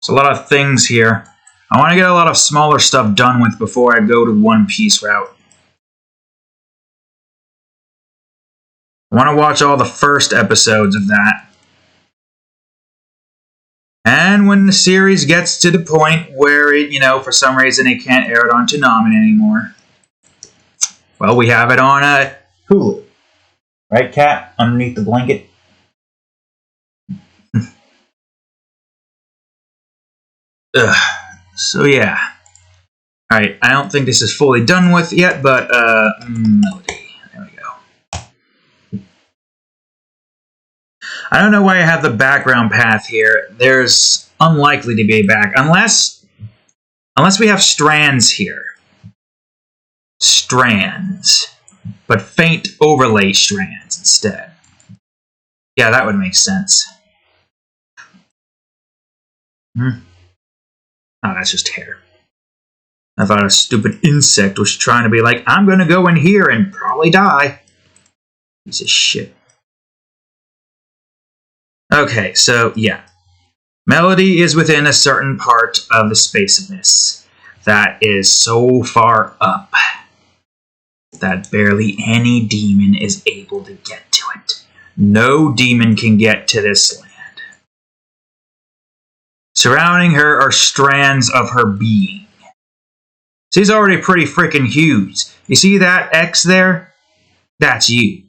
There's a lot of things here. I want to get a lot of smaller stuff done with before I go to One Piece route. I want to watch all the first episodes of that. And when the series gets to the point where it, for some reason it can't air it on Toonami anymore, well, we have it on Hulu. Right, Cat? Underneath the blanket? So, yeah. Alright, I don't think this is fully done with yet, but, Melody. There we go. I don't know why I have the background path here. There's unlikely to be a back... Unless we have strands here. Strands. But faint overlay strands instead. Yeah, that would make sense. Oh, that's just hair. I thought a stupid insect was trying to be like, I'm gonna go in here and probably die. Piece of shit. Okay, so, yeah. Melody is within a certain part of the space abyss that is so far up that barely any demon is able to get to it. No demon can get to this land. Surrounding her are strands of her being. She's already pretty freaking huge. You see that X there? That's you.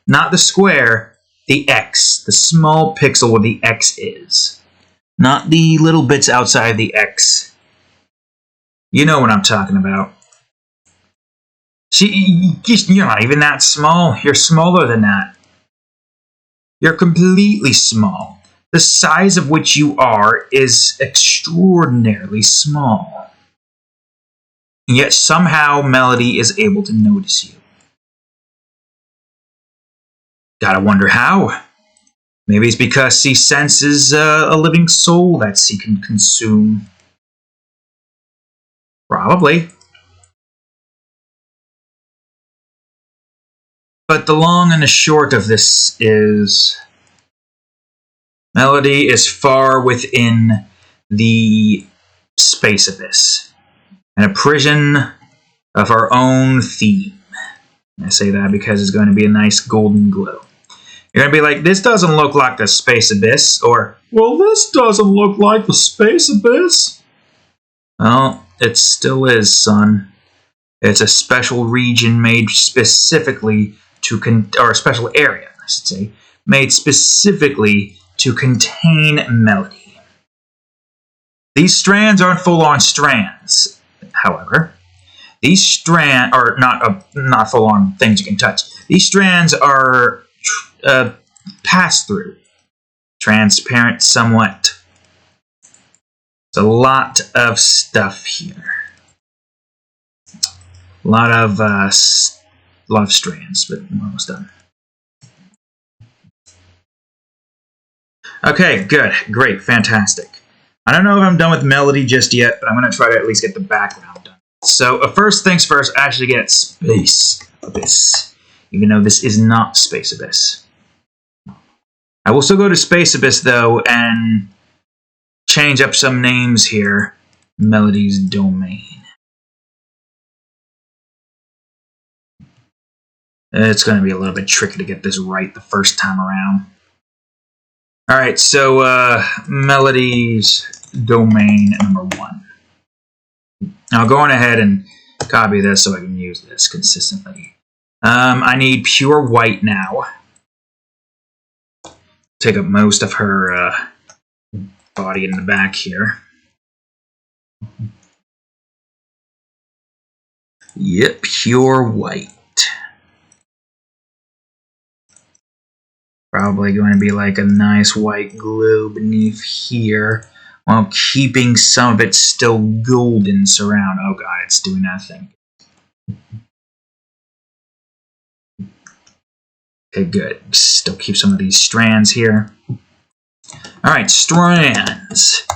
Not the square, the X. The small pixel where the X is. Not the little bits outside the X. You know what I'm talking about. You're not even that small. You're smaller than that. You're completely small. The size of which you are is extraordinarily small. And yet somehow Melody is able to notice you. Gotta wonder how. Maybe it's because she senses a living soul that she can consume. Probably. But the long and the short of this is Melody is far within the space abyss, in a prison of her own theme. I say that because it's going to be a nice golden glow. You're going to be like, this doesn't look like the space abyss, or, well, this doesn't look like the space abyss. Well, it still is, son. It's a special region made specifically or a special area, I should say, made specifically to contain Melody. These strands aren't full-on strands, however. These strands are not full-on things you can touch. These strands are pass-through, transparent somewhat. There's a lot of stuff here. A lot of strands, but we're almost done. Okay, good, great, fantastic. I don't know if I'm done with Melody just yet, but I'm going to try to at least get the background done. So, first things first, actually get Space Abyss, even though this is not Space Abyss. I will still go to Space Abyss, though, and change up some names here. Melody's Domain. It's going to be a little bit tricky to get this right the first time around. Alright, so Melody's Domain number 1. Now going ahead and Copy this so I can use this consistently. I need pure white now. Take up most of her body in the back here. Yep, pure white. Probably going to be like a nice white glow beneath here, while keeping some of it still golden surround. Oh god, it's doing that thing. Okay, good. Still keep some of these strands here. Alright, strands.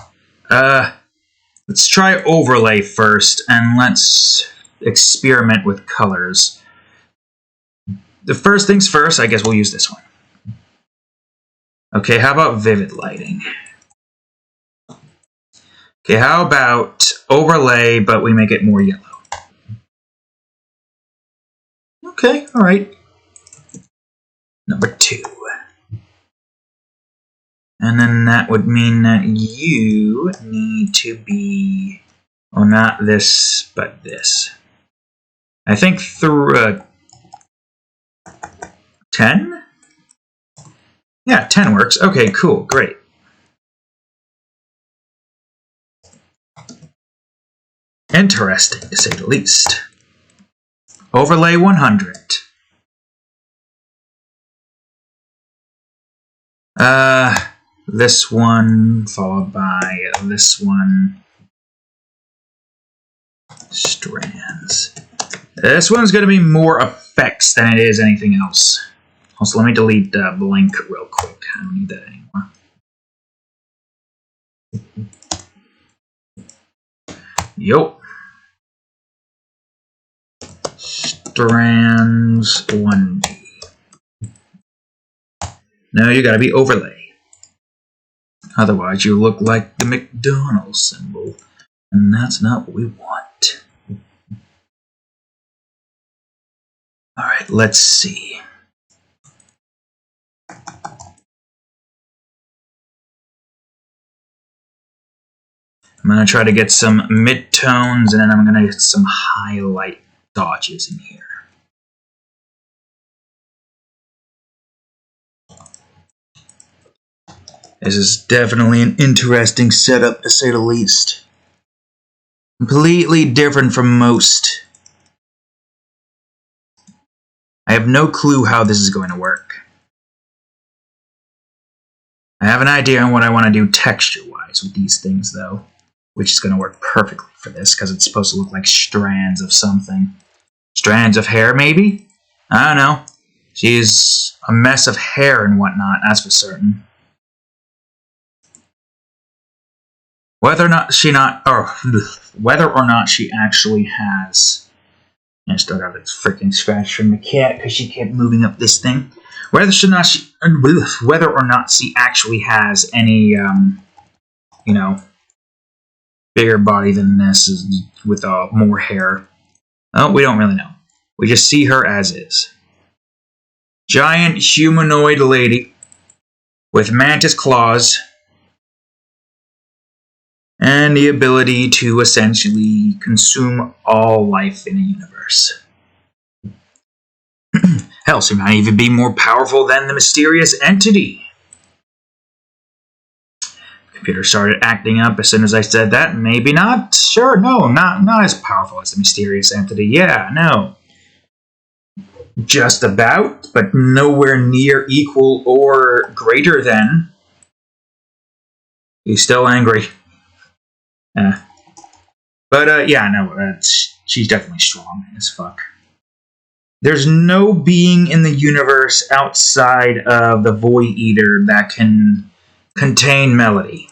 Let's try overlay first, and let's experiment with colors. The first things first, I guess we'll use this one. Okay, how about vivid lighting? Okay, how about overlay, but we make it more yellow? Okay, alright. Number 2. And then that would mean that you need to be... Oh, not this, but this. I think through 10? Yeah, 10 works. Okay, cool, great. Interesting, to say the least. Overlay 100. This one, followed by this one. Strands. This one's going to be more effects than it is anything else. Also, let me delete blank real quick. I don't need that anymore. Yup. Strands 1D. No, you gotta be overlay. Otherwise, you look like the McDonald's symbol. And that's not what we want. Alright, let's see. I'm going to try to get some midtones, and then I'm going to get some highlight dodges in here. This is definitely an interesting setup, to say the least. Completely different from most. I have no clue how this is going to work. I have an idea on what I want to do texture-wise with these things, though, which is going to work perfectly for this, because it's supposed to look like strands of something. Strands of hair, maybe? I don't know. She's a mess of hair and whatnot, that's for certain. Whether or not she actually has... I still got this freaking scratch from the cat because she kept moving up this thing. Whether or not she actually has any, you know, bigger body than this is with more hair. Oh, we don't really know. We just see her as is. Giant humanoid lady with mantis claws and the ability to essentially consume all life in a universe. Hell, she might even be more powerful than the mysterious entity. The computer started acting up as soon as I said that. Maybe not. Sure, no, not as powerful as the mysterious entity. Yeah, no. Just about, but nowhere near equal or greater than. He's still angry. But yeah, no, she's definitely strong as fuck. There's no being in the universe outside of the Void Eater that can contain Melody.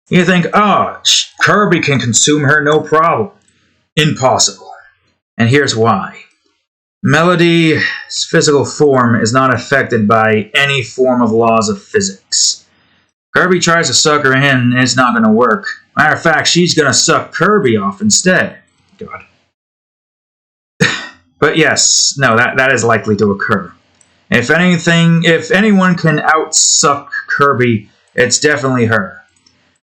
You think, oh, Kirby can consume her, no problem. Impossible. And here's why. Melody's physical form is not affected by any form of laws of physics. Kirby tries to suck her in, and it's not going to work. Matter of fact, she's going to suck Kirby off instead. God. But yes, no, that is likely to occur. If anyone can outsuck Kirby, it's definitely her.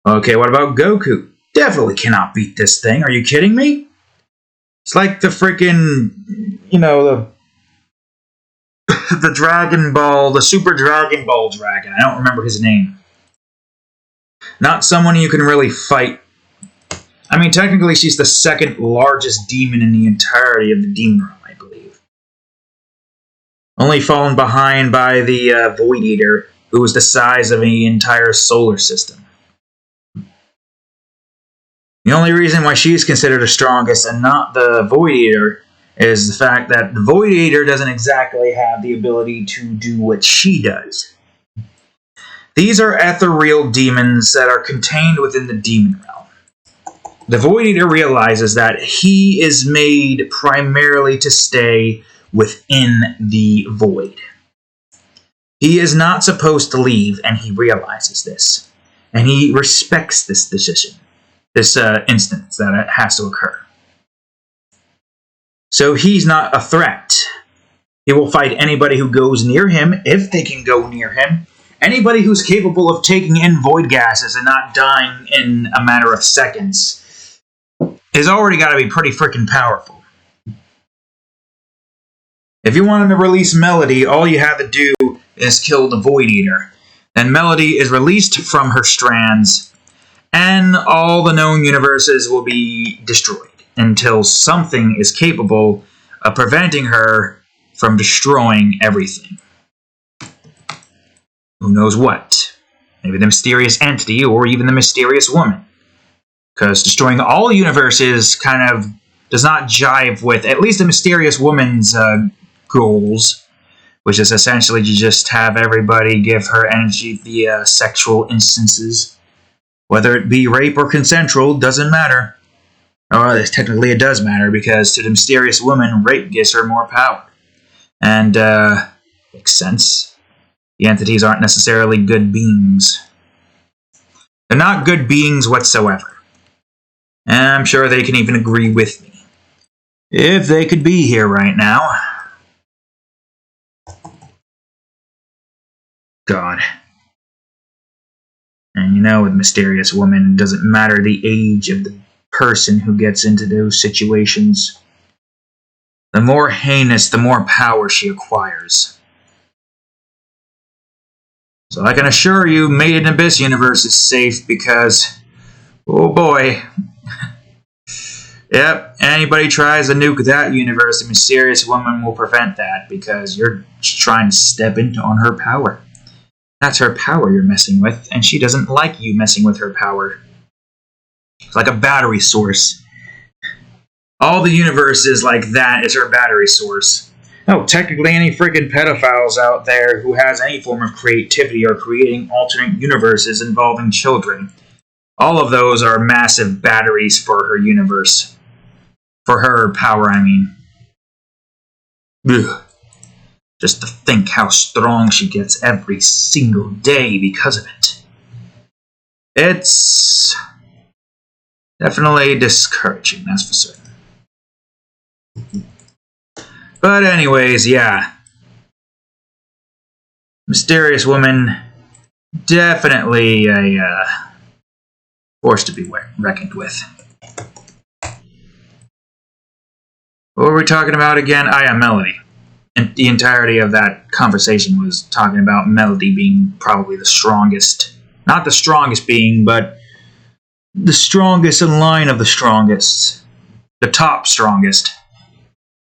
Okay, what about Goku? Definitely cannot beat this thing. Are you kidding me? It's like the freaking, the Dragon Ball, the Super Dragon Ball dragon. I don't remember his name. Not someone you can really fight. I mean, technically, she's the second largest demon in the entirety of the demon realm, I believe. Only fallen behind by the Void Eater, who was the size of the entire solar system. The only reason why she's considered the strongest and not the Void Eater is the fact that the Void Eater doesn't exactly have the ability to do what she does. These are ethereal demons that are contained within the demon realm. The Void Eater realizes that he is made primarily to stay within the void. He is not supposed to leave, and he realizes this. And he respects this decision, this instance that it has to occur. So he's not a threat. He will fight anybody who goes near him, if they can go near him. Anybody who's capable of taking in void gases and not dying in a matter of seconds has already got to be pretty freaking powerful. If you want him to release Melody, all you have to do is kill the Void Eater. Then Melody is released from her strands, and all the known universes will be destroyed until something is capable of preventing her from destroying everything. Who knows what? Maybe the mysterious entity or even the mysterious woman. Because destroying all universes kind of does not jive with at least the mysterious woman's goals, which is essentially to just have everybody give her energy via sexual instances. Whether it be rape or consensual, doesn't matter. Or technically it does matter, because to the mysterious woman, rape gives her more power. And, makes sense. The entities aren't necessarily good beings. They're not good beings whatsoever. And I'm sure they can even agree with me. If they could be here right now. God. And with Mysterious Woman, it doesn't matter the age of the person who gets into those situations. The more heinous, the more power she acquires. So I can assure you, Made in Abyss Universe is safe because, oh boy. Yep, anybody tries to nuke that universe, the Mysterious Woman will prevent that because you're trying to step on her power. That's her power you're messing with, and she doesn't like you messing with her power. It's like a battery source. All the universes like that is her battery source. No, technically any freaking pedophiles out there who has any form of creativity are creating alternate universes involving children. All of those are massive batteries for her universe. For her power, I mean. Ugh. Just to think how strong she gets every single day because of it. It's definitely discouraging, that's for certain. But anyways, yeah. Mysterious Woman, definitely a force to be reckoned with. What were we talking about again? Yeah, Melody. And the entirety of that conversation was talking about Melody being probably the strongest. Not the strongest being, but the strongest in line of the strongest. The top strongest.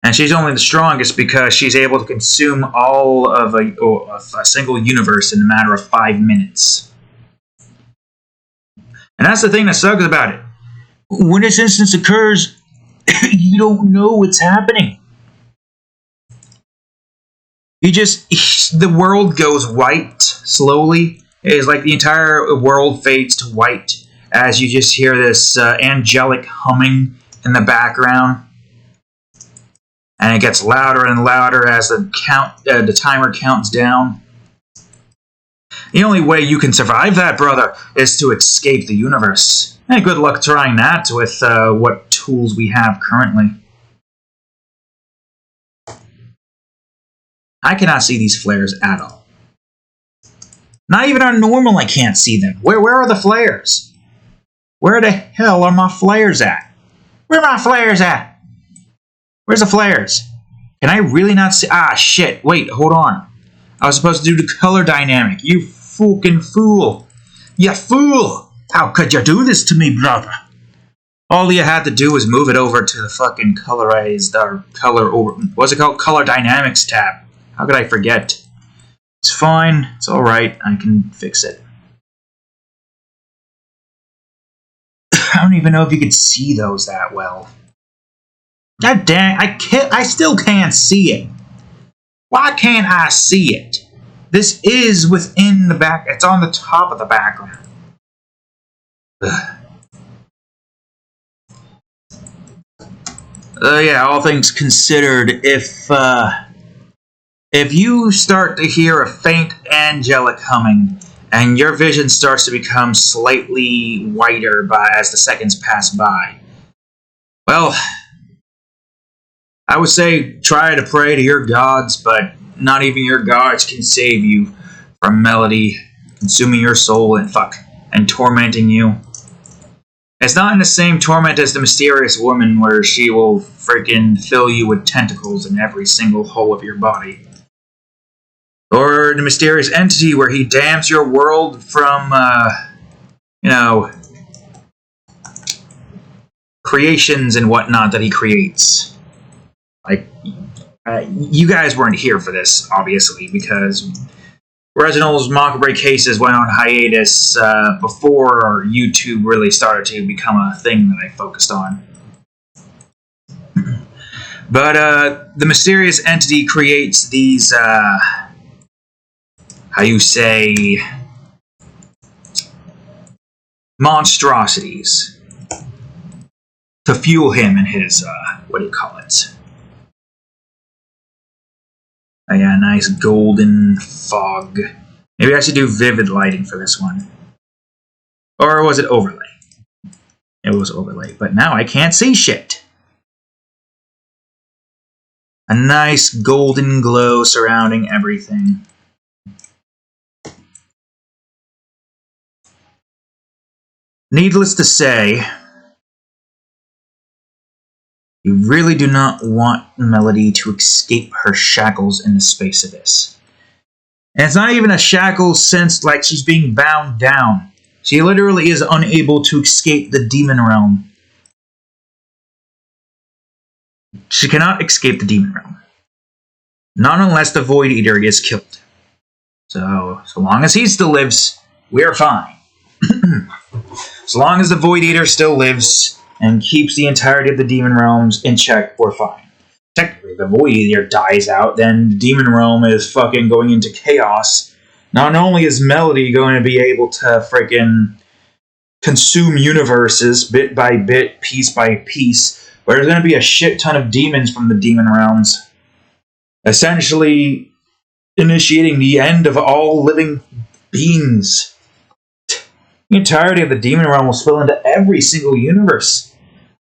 And she's only the strongest because she's able to consume all of a single universe in a matter of 5 minutes. And that's the thing that sucks about it. When this instance occurs, you don't know what's happening. The world goes white slowly. It's like the entire world fades to white as you just hear this angelic humming in the background. And it gets louder and louder as the timer counts down. The only way you can survive that, brother, is to escape the universe. And good luck trying that with what tools we have currently. I cannot see these flares at all. Not even on normal I can't see them. Where are the flares? Where the hell are my flares at? Where are my flares at? Where's the flares? Can I really not see? Ah, shit. Wait, hold on. I was supposed to do the color dynamic. You fucking fool. You fool! How could you do this to me, brother? All you had to do was move it over to the fucking colorized, or color over, what's it called? Color Dynamics tab. How could I forget? It's fine. It's alright. I can fix it. I don't even know if you could see those that well. God dang, I still can't see it. Why can't I see it? This is within the back, it's on the top of the background. Yeah, all things considered, if you start to hear a faint angelic humming, and your vision starts to become slightly whiter as the seconds pass by, well, I would say try to pray to your gods, but not even your gods can save you from Melody consuming your soul and tormenting you. It's not in the same torment as the mysterious woman where she will freaking fill you with tentacles in every single hole of your body. Or the mysterious entity where he damns your world from, creations and whatnot that he creates. Like, you guys weren't here for this, obviously, because Reginald's Mockery cases went on hiatus before YouTube really started to become a thing that I focused on. But the mysterious entity creates these, monstrosities to fuel him in his, Oh yeah, nice golden fog. Maybe I should do vivid lighting for this one. Or was it overlay? It was overlay, but now I can't see shit. A nice golden glow surrounding everything. Needless to say, you really do not want Melody to escape her shackles in the space abyss. And it's not even a shackle sense like she's being bound down. She literally is unable to escape the demon realm. She cannot escape the demon realm. Not unless the Void Eater gets killed. So long as he still lives, we're fine. As long as the Void Eater still lives and keeps the entirety of the demon realms in check, we're fine. Technically, if the Void Eater dies out, then the demon realm is fucking going into chaos. Not only is Melody going to be able to freaking consume universes bit by bit, piece by piece, but there's going to be a shit ton of demons from the demon realms, essentially initiating the end of all living beings. The entirety of the demon realm will spill into every single universe.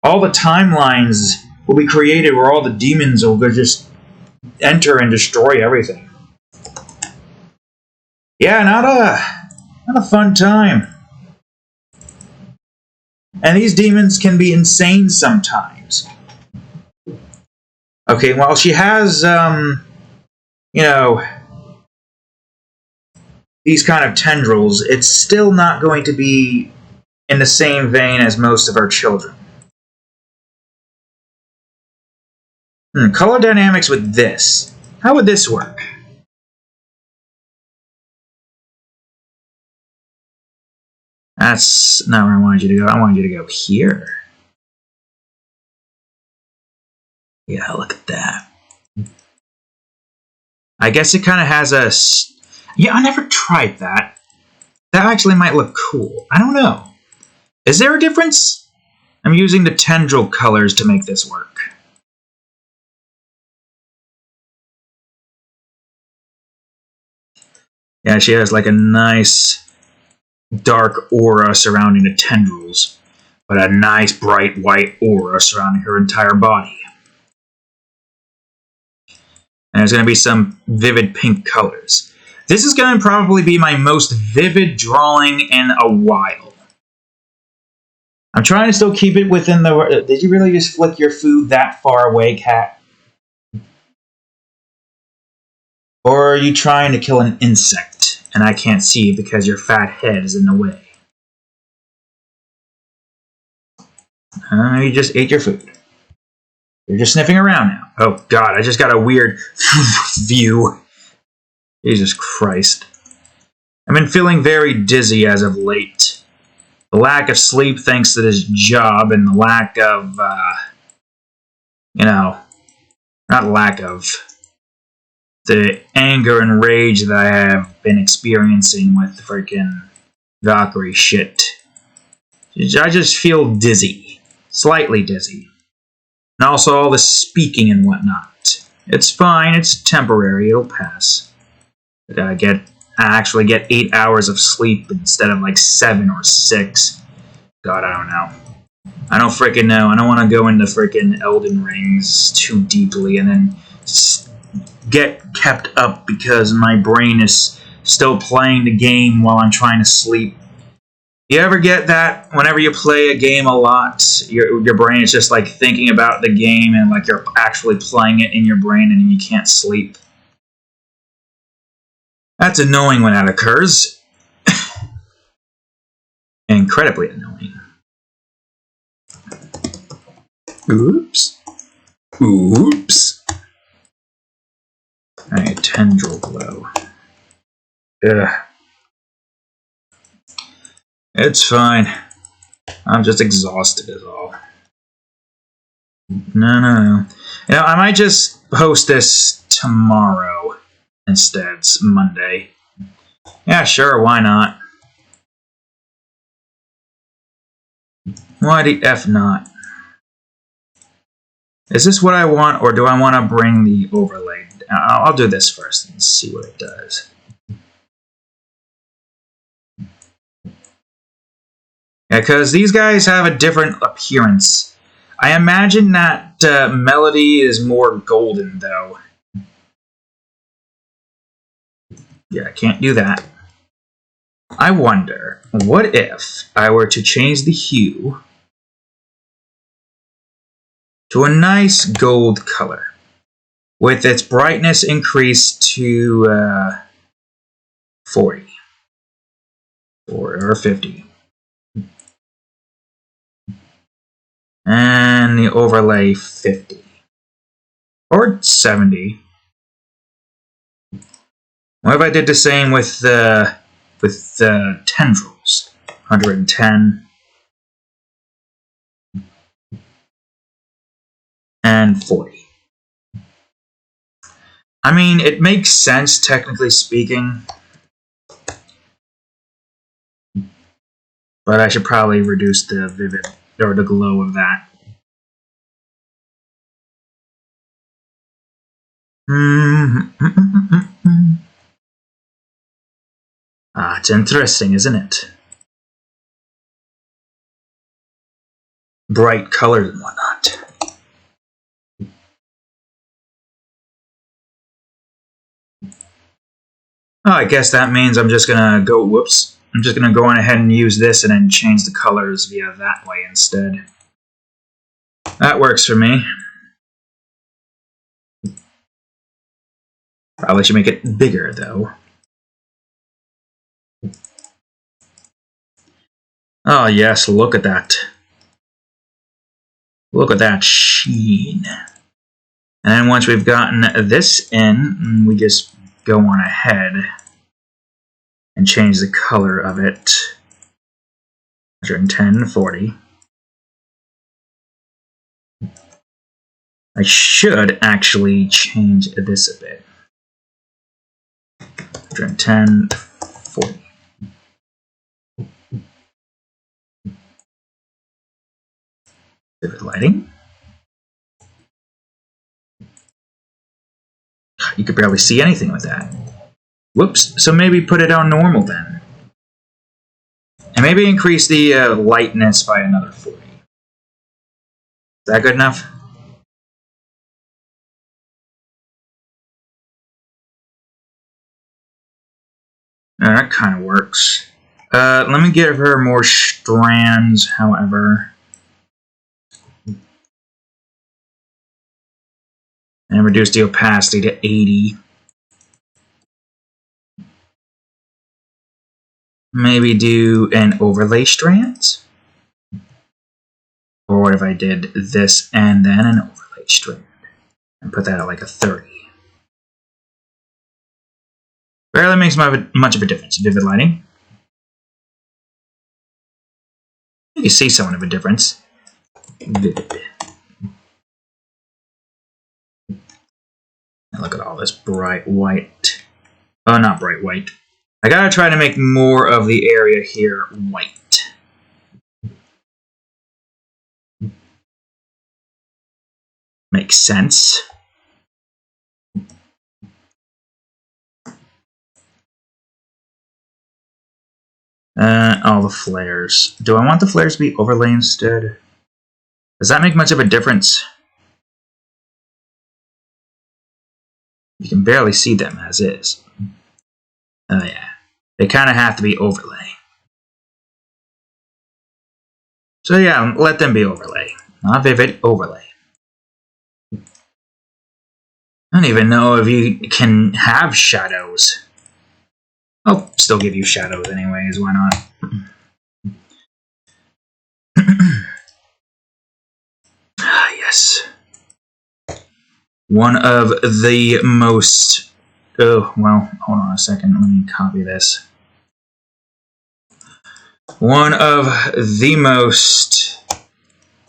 All the timelines will be created where all the demons will just enter and destroy everything. Yeah, not a fun time. And these demons can be insane sometimes. Okay, while she has, these kind of tendrils, it's still not going to be in the same vein as most of our children. Color dynamics with this. How would this work? That's not where I wanted you to go. I wanted you to go here. Yeah, look at that. I guess it kind of has a... Yeah, I never tried that. That actually might look cool. I don't know. Is there a difference? I'm using the tendril colors to make this work. Yeah, she has like a nice dark aura surrounding the tendrils, but a nice bright white aura surrounding her entire body. And there's going to be some vivid pink colors. This is going to probably be my most vivid drawing in a while. I'm trying to still keep it within the... Did you really just flick your food that far away, cat? Or are you trying to kill an insect, and I can't see because your fat head is in the way? You just ate your food. You're just sniffing around now. Oh, God, I just got a weird view. Jesus Christ. I've been feeling very dizzy as of late. The lack of sleep thanks to this job, and the lack of, not lack of, the anger and rage that I have been experiencing with the freaking Valkyrie shit. I just feel dizzy. Slightly dizzy. And also all the speaking and whatnot. It's fine, it's temporary, it'll pass. I actually get 8 hours of sleep instead of like 7 or 6. God, I don't know. I don't freaking know. I don't want to go into freaking Elden Rings too deeply and then get kept up because my brain is still playing the game while I'm trying to sleep. You ever get that whenever you play a game a lot, your brain is just like thinking about the game and like you're actually playing it in your brain and you can't sleep? That's annoying when that occurs. Incredibly annoying. Oops. Oops. Alright, tendril glow. Ugh. It's fine. I'm just exhausted is all. No. I might just post this tomorrow instead. It's Monday. Yeah, sure, why not? Why the F not? Is this what I want, or do I want to bring the overlay? I'll do this first and see what it does. Yeah, because these guys have a different appearance. I imagine that Melody is more golden, though. Yeah, I can't do that. I wonder, what if I were to change the hue to a nice gold color, with its brightness increased to 40 or 50. And the overlay 50. Or 70. What if I did the same with the tendrils? 110. And 40. I mean, it makes sense, technically speaking. But I should probably reduce the vivid, or the glow of that. It's interesting, isn't it? Bright colors and whatnot. Oh, I guess that means I'm just gonna go, whoops. I'm just gonna go on ahead and use this and then change the colors via that way instead. That works for me. Probably should make it bigger, though. Oh, yes, look at that. Look at that sheen. And then once we've gotten this in, we just go on ahead and change the color of it. 110, 40. I should actually change this a bit. 110, 40. Vivid lighting. You could barely see anything with that. Whoops, so maybe put it on normal then. And maybe increase the lightness by another 40. Is that good enough? That kind of works. Let me give her more strands, however. And reduce the opacity to 80. Maybe do an overlay strands. Or what if I did this and then an overlay strand? And put that at like a 30. Barely makes much of a difference. Vivid lighting. You can see somewhat of a difference. Vivid. And look at all this bright white. Oh, not bright white. I gotta try to make more of the area here white. Makes sense. All the flares. Do I want the flares to be overlay instead? Does that make much of a difference? You can barely see them as is. Oh yeah. They kind of have to be overlay. So yeah, let them be overlay. Not vivid, overlay. I don't even know if you can have shadows. I'll still give you shadows anyways, why not? Ah, yes. One of the most... Oh, well, hold on a second. Let me copy this. One of the most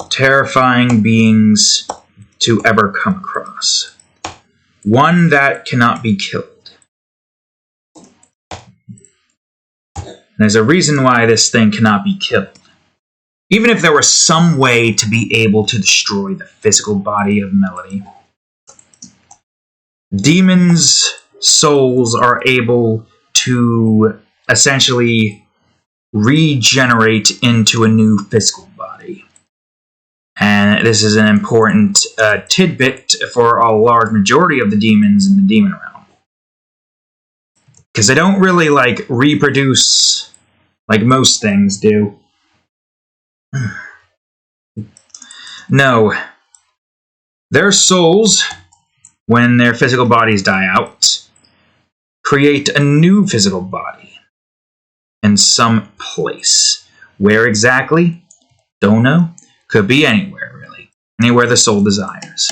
terrifying beings to ever come across. One that cannot be killed. There's a reason why this thing cannot be killed. Even if there were some way to be able to destroy the physical body of Melody, demons' souls are able to essentially regenerate into a new physical body. And this is an important tidbit for a large majority of the demons in the demon realm. Because they don't really, like, reproduce like most things do. No. Their souls, when their physical bodies die out, create a new physical body in some place. Where exactly? Don't know. Could be anywhere, really. Anywhere the soul desires.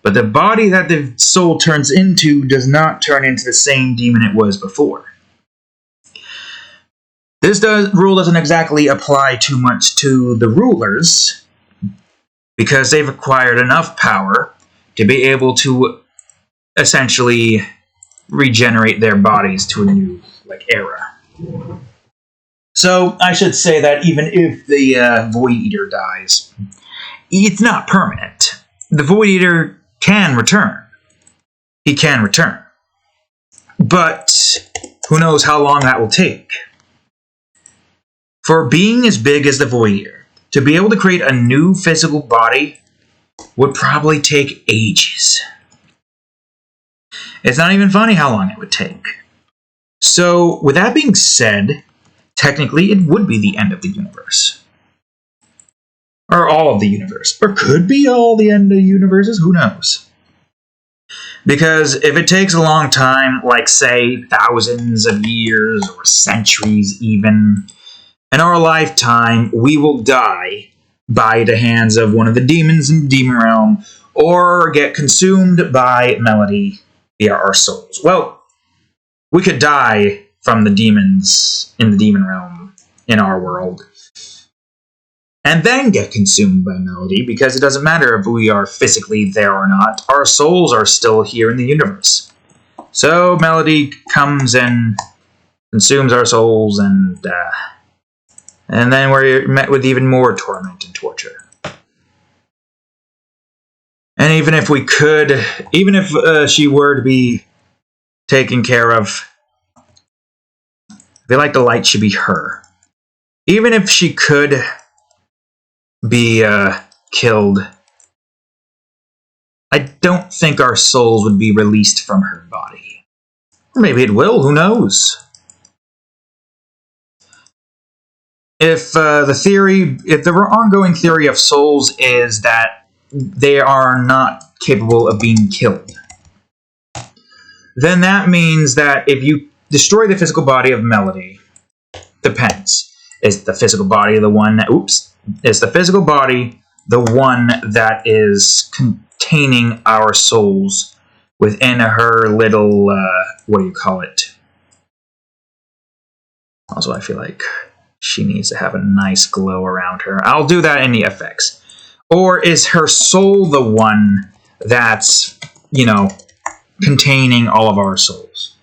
But the body that the soul turns into does not turn into the same demon it was before. This rule doesn't exactly apply too much to the rulers, because they've acquired enough power to be able to essentially regenerate their bodies to a new era. So I should say that even if the Void Eater dies, it's not permanent. The Void Eater can return. He can return. But who knows how long that will take. For being as big as the Void Eater, to be able to create a new physical body would probably take ages. It's not even funny how long it would take. So, with that being said, technically it would be the end of the universe. Or all of the universe. Or could be all the end of universes, who knows? Because if it takes a long time, like say thousands of years or centuries even, in our lifetime we will die by the hands of one of the demons in the demon realm, or get consumed by Melody via our souls. Well, we could die from the demons in the demon realm in our world, and then get consumed by Melody, because it doesn't matter if we are physically there or not. Our souls are still here in the universe. So Melody comes and consumes our souls, and then we're met with even more torment and torture. And even if we could, even if she were to be taken care of, I feel like the light should be her. Even if she could be killed, I don't think our souls would be released from her body. Or maybe it will, who knows? if the ongoing theory of souls is that they are not capable of being killed, then that means that if you destroy the physical body of Melody, depends. Is the physical body the one that... Oops. Is the physical body the one that is containing our souls within her little... what do you call it? Also, I feel like she needs to have a nice glow around her. I'll do that in the effects. Or is her soul the one that's, containing all of our souls?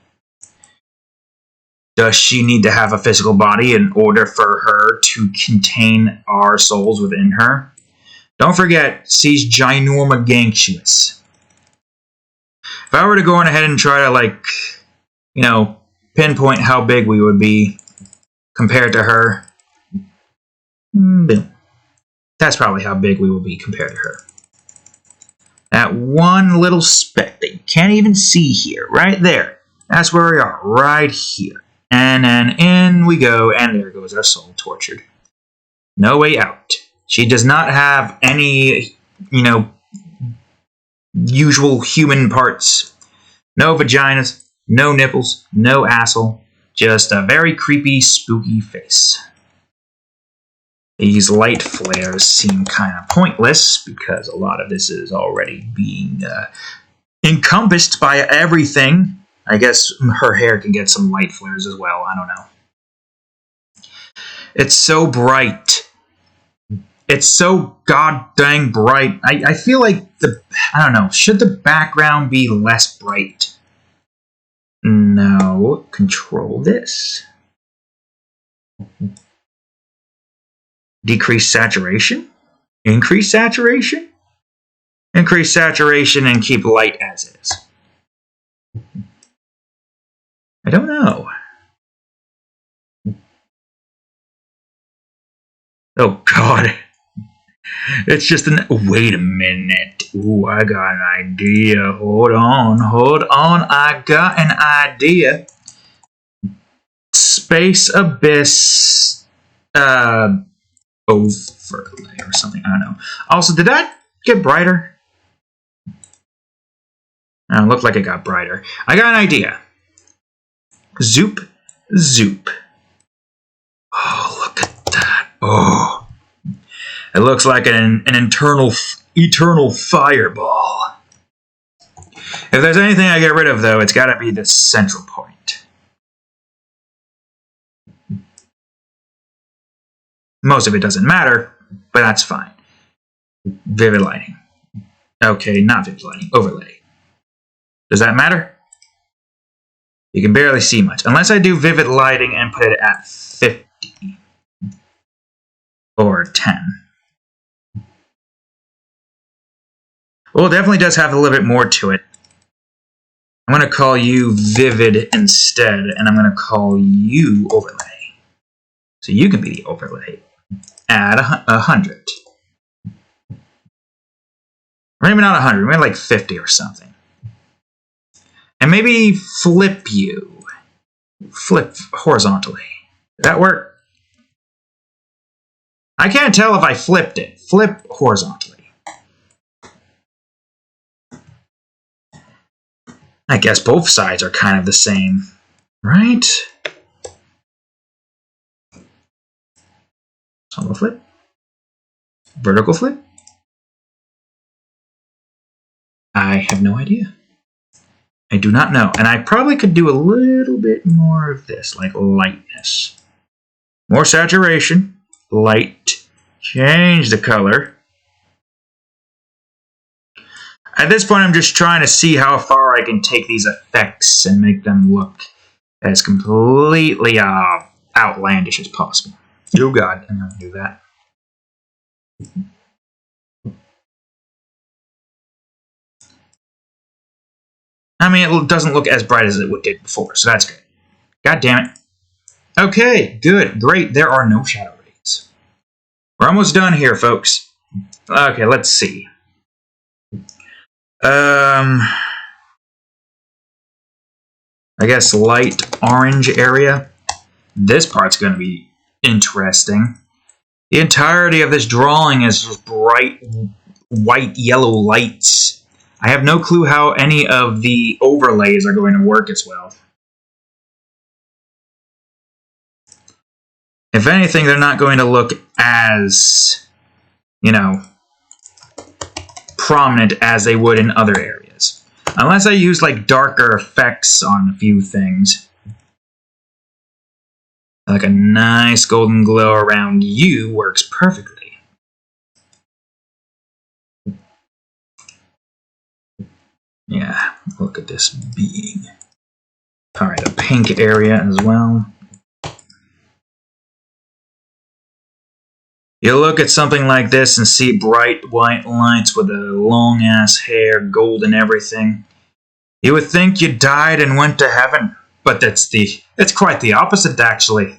Does she need to have a physical body in order for her to contain our souls within her? Don't forget, she's ginormous. If I were to go on ahead and try to, pinpoint how big we would be compared to her, that's probably how big we will be compared to her. That one little speck that you can't even see here, right there. That's where we are, right here. And then in we go, and there goes our soul tortured. No way out. She does not have any, usual human parts. No vaginas, no nipples, no asshole. Just a very creepy, spooky face. These light flares seem kind of pointless because a lot of this is already being encompassed by everything. I guess her hair can get some light flares as well. I don't know. It's so bright. It's so god dang bright. I feel like I don't know. Should the background be less bright? No. Control this. Decrease saturation? Increase saturation? Increase saturation and keep light as is. I don't know. Oh, God. It's just wait a minute. Ooh, I got an idea. Hold on. I got an idea. Space Abyss overlay or something. I don't know. Also, did that get brighter? It looked like it got brighter. I got an idea. Zoop. Oh, look at that. Oh. It looks like an eternal fireball. If there's anything I get rid of, though, it's got to be the central point. Most of it doesn't matter, but that's fine. Vivid lighting. Okay, not vivid lighting. Overlay. Does that matter? You can barely see much. Unless I do vivid lighting and put it at 50. Or 10. Well, it definitely does have a little bit more to it. I'm going to call you vivid instead, and I'm going to call you overlay. So you can be the overlay. Add 100. Or maybe not 100, maybe like 50 or something. And maybe flip you. Flip horizontally. Does that work? I can't tell if I flipped it. Flip horizontally. I guess both sides are kind of the same, right? Horizontal flip. Vertical flip. I have no idea. I do not know. And I probably could do a little bit more of this, like lightness. More saturation. Light. Change the color. At this point, I'm just trying to see how far I can take these effects and make them look as completely outlandish as possible. Oh God, I'm going to do that. I mean, it doesn't look as bright as it did before, so that's good. God damn it. Okay, good, great. There are no shadow rays. We're almost done here, folks. Okay, let's see. I guess light orange area. This part's going to be interesting. The entirety of this drawing is just bright white yellow lights. I have no clue how any of the overlays are going to work as well. If anything, they're not going to look as, prominent as they would in other areas. Unless I use like darker effects on a few things. Like a nice golden glow around you works perfectly. Yeah, look at this being. Alright, a pink area as well. You look at something like this and see bright white lights with the long ass hair, gold and everything. You would think you died and went to heaven, but it's quite the opposite actually.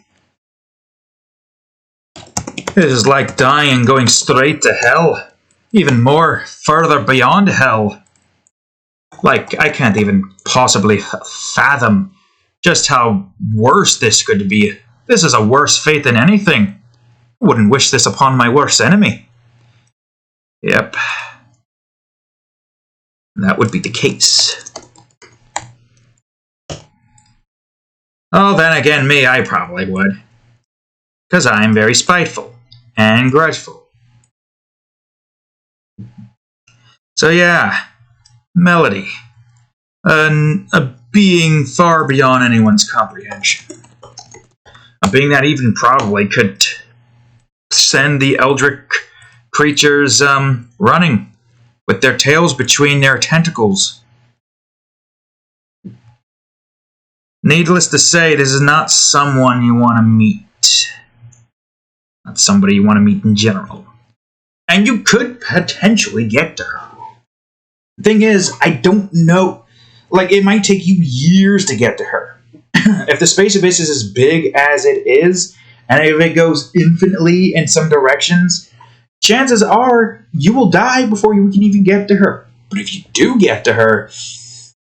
It is like dying and going straight to hell. Even more, further beyond hell. Like, I can't even possibly fathom just how worse this could be. This is a worse fate than anything. I wouldn't wish this upon my worst enemy. Yep. That would be the case. Oh, then again, me, I probably would. Because I'm very spiteful and grudgeful. So yeah, Melody. A being far beyond anyone's comprehension. A being that even probably could send the eldritch creatures running with their tails between their tentacles. Needless to say, this is not someone you want to meet. Not somebody you want to meet in general. And you could potentially get to her. The thing is, I don't know. Like, it might take you years to get to her. If the space abyss is as big as it is, and if it goes infinitely in some directions, chances are you will die before you can even get to her. But if you do get to her,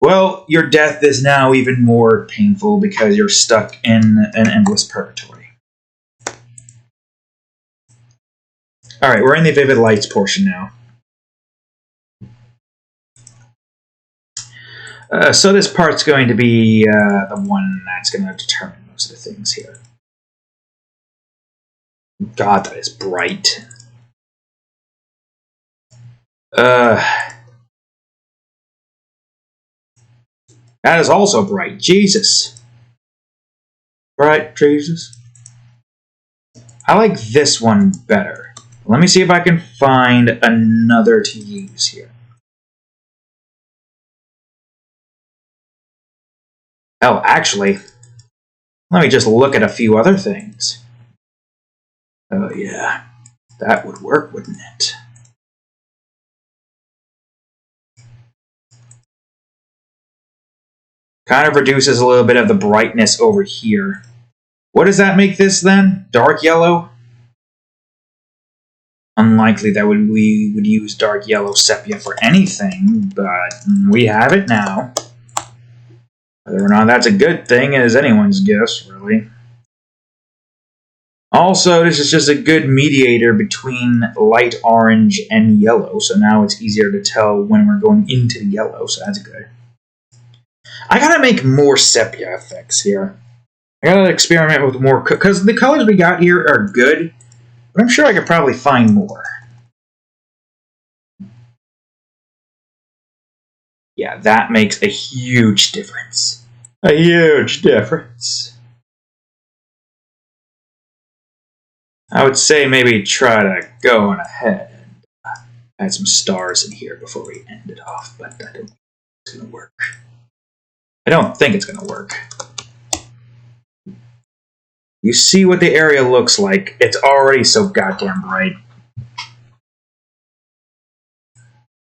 well, your death is now even more painful because you're stuck in an endless purgatory. Alright, we're in the vivid lights portion now. So this part's going to be the one that's going to determine most of the things here. God, that is bright. That is also bright. Jesus. Bright Jesus. I like this one better. Let me see if I can find another to use here. Oh, actually, let me just look at a few other things. Oh, yeah. That would work, wouldn't it? Kind of reduces a little bit of the brightness over here. What does that make this, then? Dark yellow? Unlikely that we would use dark yellow sepia for anything, but we have it now. Whether or not that's a good thing is anyone's guess, really. Also, this is just a good mediator between light orange and yellow, so now it's easier to tell when we're going into the yellow, so that's good. I gotta make more sepia effects here. I gotta experiment with more, because the colors we got here are good, but I'm sure I could probably find more. Yeah, that makes a huge difference. A huge difference. I would say maybe try to go on ahead and add some stars in here before we end it off, but I don't think it's going to work. I don't think it's going to work. You see what the area looks like. It's already so goddamn bright.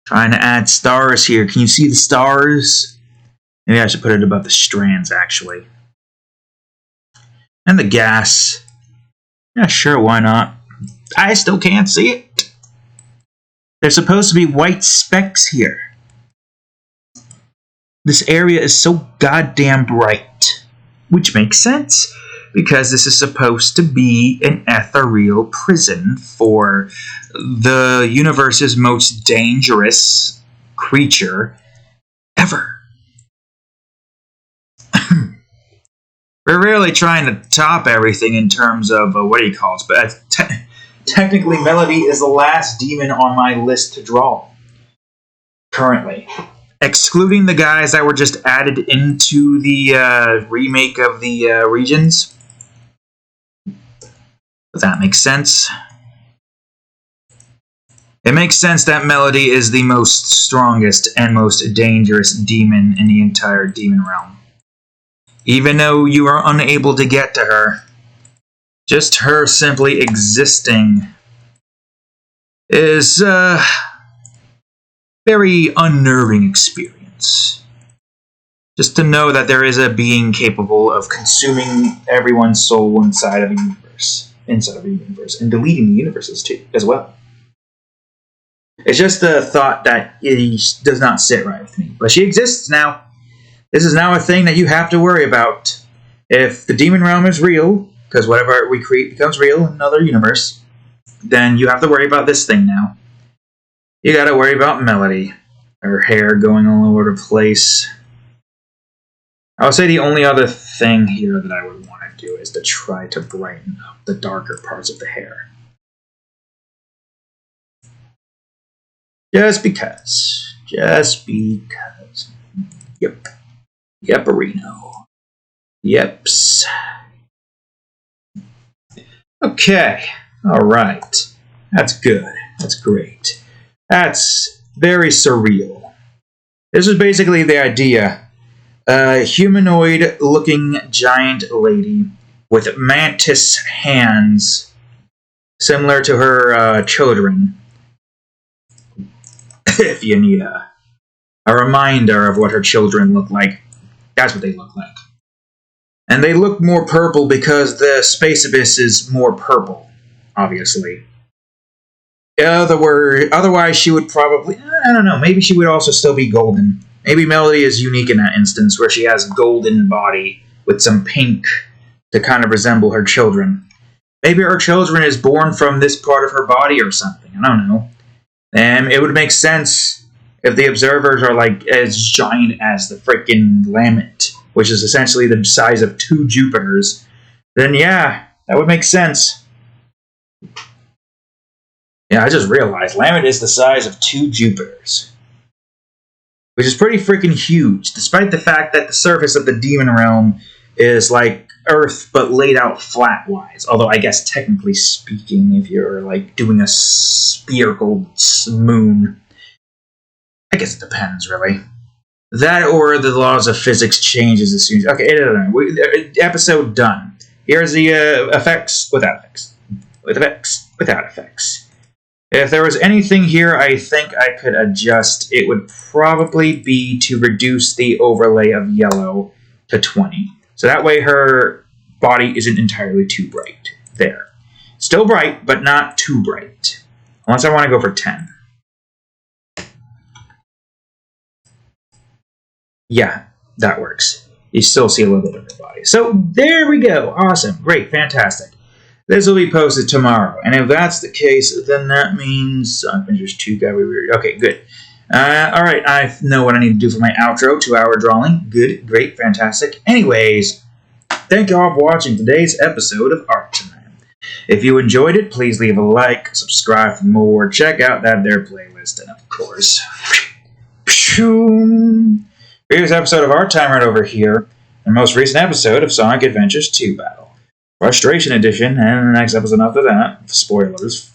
Trying to add stars here. Can you see the stars? Maybe I should put it above the strands, actually. And the gas. Yeah, sure, why not? I still can't see it. There's supposed to be white specks here. This area is so goddamn bright. Which makes sense. because this is supposed to be an ethereal prison for the universe's most dangerous creature ever. We're really trying to top everything in terms of, what do you call it? But technically, Melody is the last demon on my list to draw. Currently. Excluding the guys that were just added into the remake of the regions. Does that make sense? It makes sense that Melody is the most strongest and most dangerous demon in the entire demon realm. Even though you are unable to get to her, just her simply existing is a very unnerving experience. Just to know that there is a being capable of consuming everyone's soul inside of a universe, and deleting the universes too, as well. It's just the thought that it does not sit right with me. But she exists now. This is now a thing that you have to worry about. If the demon realm is real, because whatever we create becomes real in another universe, then you have to worry about this thing now. You gotta worry about Melody. Her hair going all over the place. I would say the only other thing here that I would want to do is to try to brighten up the darker parts of the hair. Just because. Yep. Yep-arino. Yeps. Okay. Alright. That's good. That's great. That's very surreal. This is basically the idea. A humanoid-looking giant lady with mantis hands, similar to her children. If you need a reminder of what her children look like, that's what they look like. And they look more purple because the space abyss is more purple, obviously. Otherwise she would probably, I don't know, maybe she would also still be golden. Maybe Melody is unique in that instance, where she has golden body with some pink to kind of resemble her children. Maybe her children is born from this part of her body or something, I don't know. And it would make sense if the observers are like as giant as the freaking Lamet, which is essentially the size of 2 Jupiters. Then yeah, that would make sense. Yeah, I just realized Lamet is the size of 2 Jupiters, which is pretty freaking huge, despite the fact that the surface of the demon realm is like Earth, but laid out flat-wise. Although, I guess, technically speaking, if you're, like, doing a spherical moon, I guess it depends, really. That or the laws of physics changes as soon as... Okay, episode done. Here's the effects without effects. With effects, without effects. If there was anything here I think I could adjust, it would probably be to reduce the overlay of yellow to 20. So that way her body isn't entirely too bright. There. Still bright, but not too bright. Unless I want to go for 10. Yeah, that works. You still see a little bit of her body. So there we go. Awesome. Great. Fantastic. This will be posted tomorrow. And if that's the case, then that means... there's 2 guys. Okay, good. Alright, I know what I need to do for my outro. 2-hour drawing. Good, great, fantastic. Anyways, thank you all for watching today's episode of Art Time. If you enjoyed it, please leave a like, subscribe for more, check out that there playlist, and of course... Previous episode of Art Time right over here, and most recent episode of Sonic Adventures 2 Battle. Frustration Edition, and the next episode after that. Spoilers.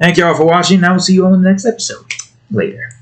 Thank you all for watching, and I will see you all in the next episode. Later.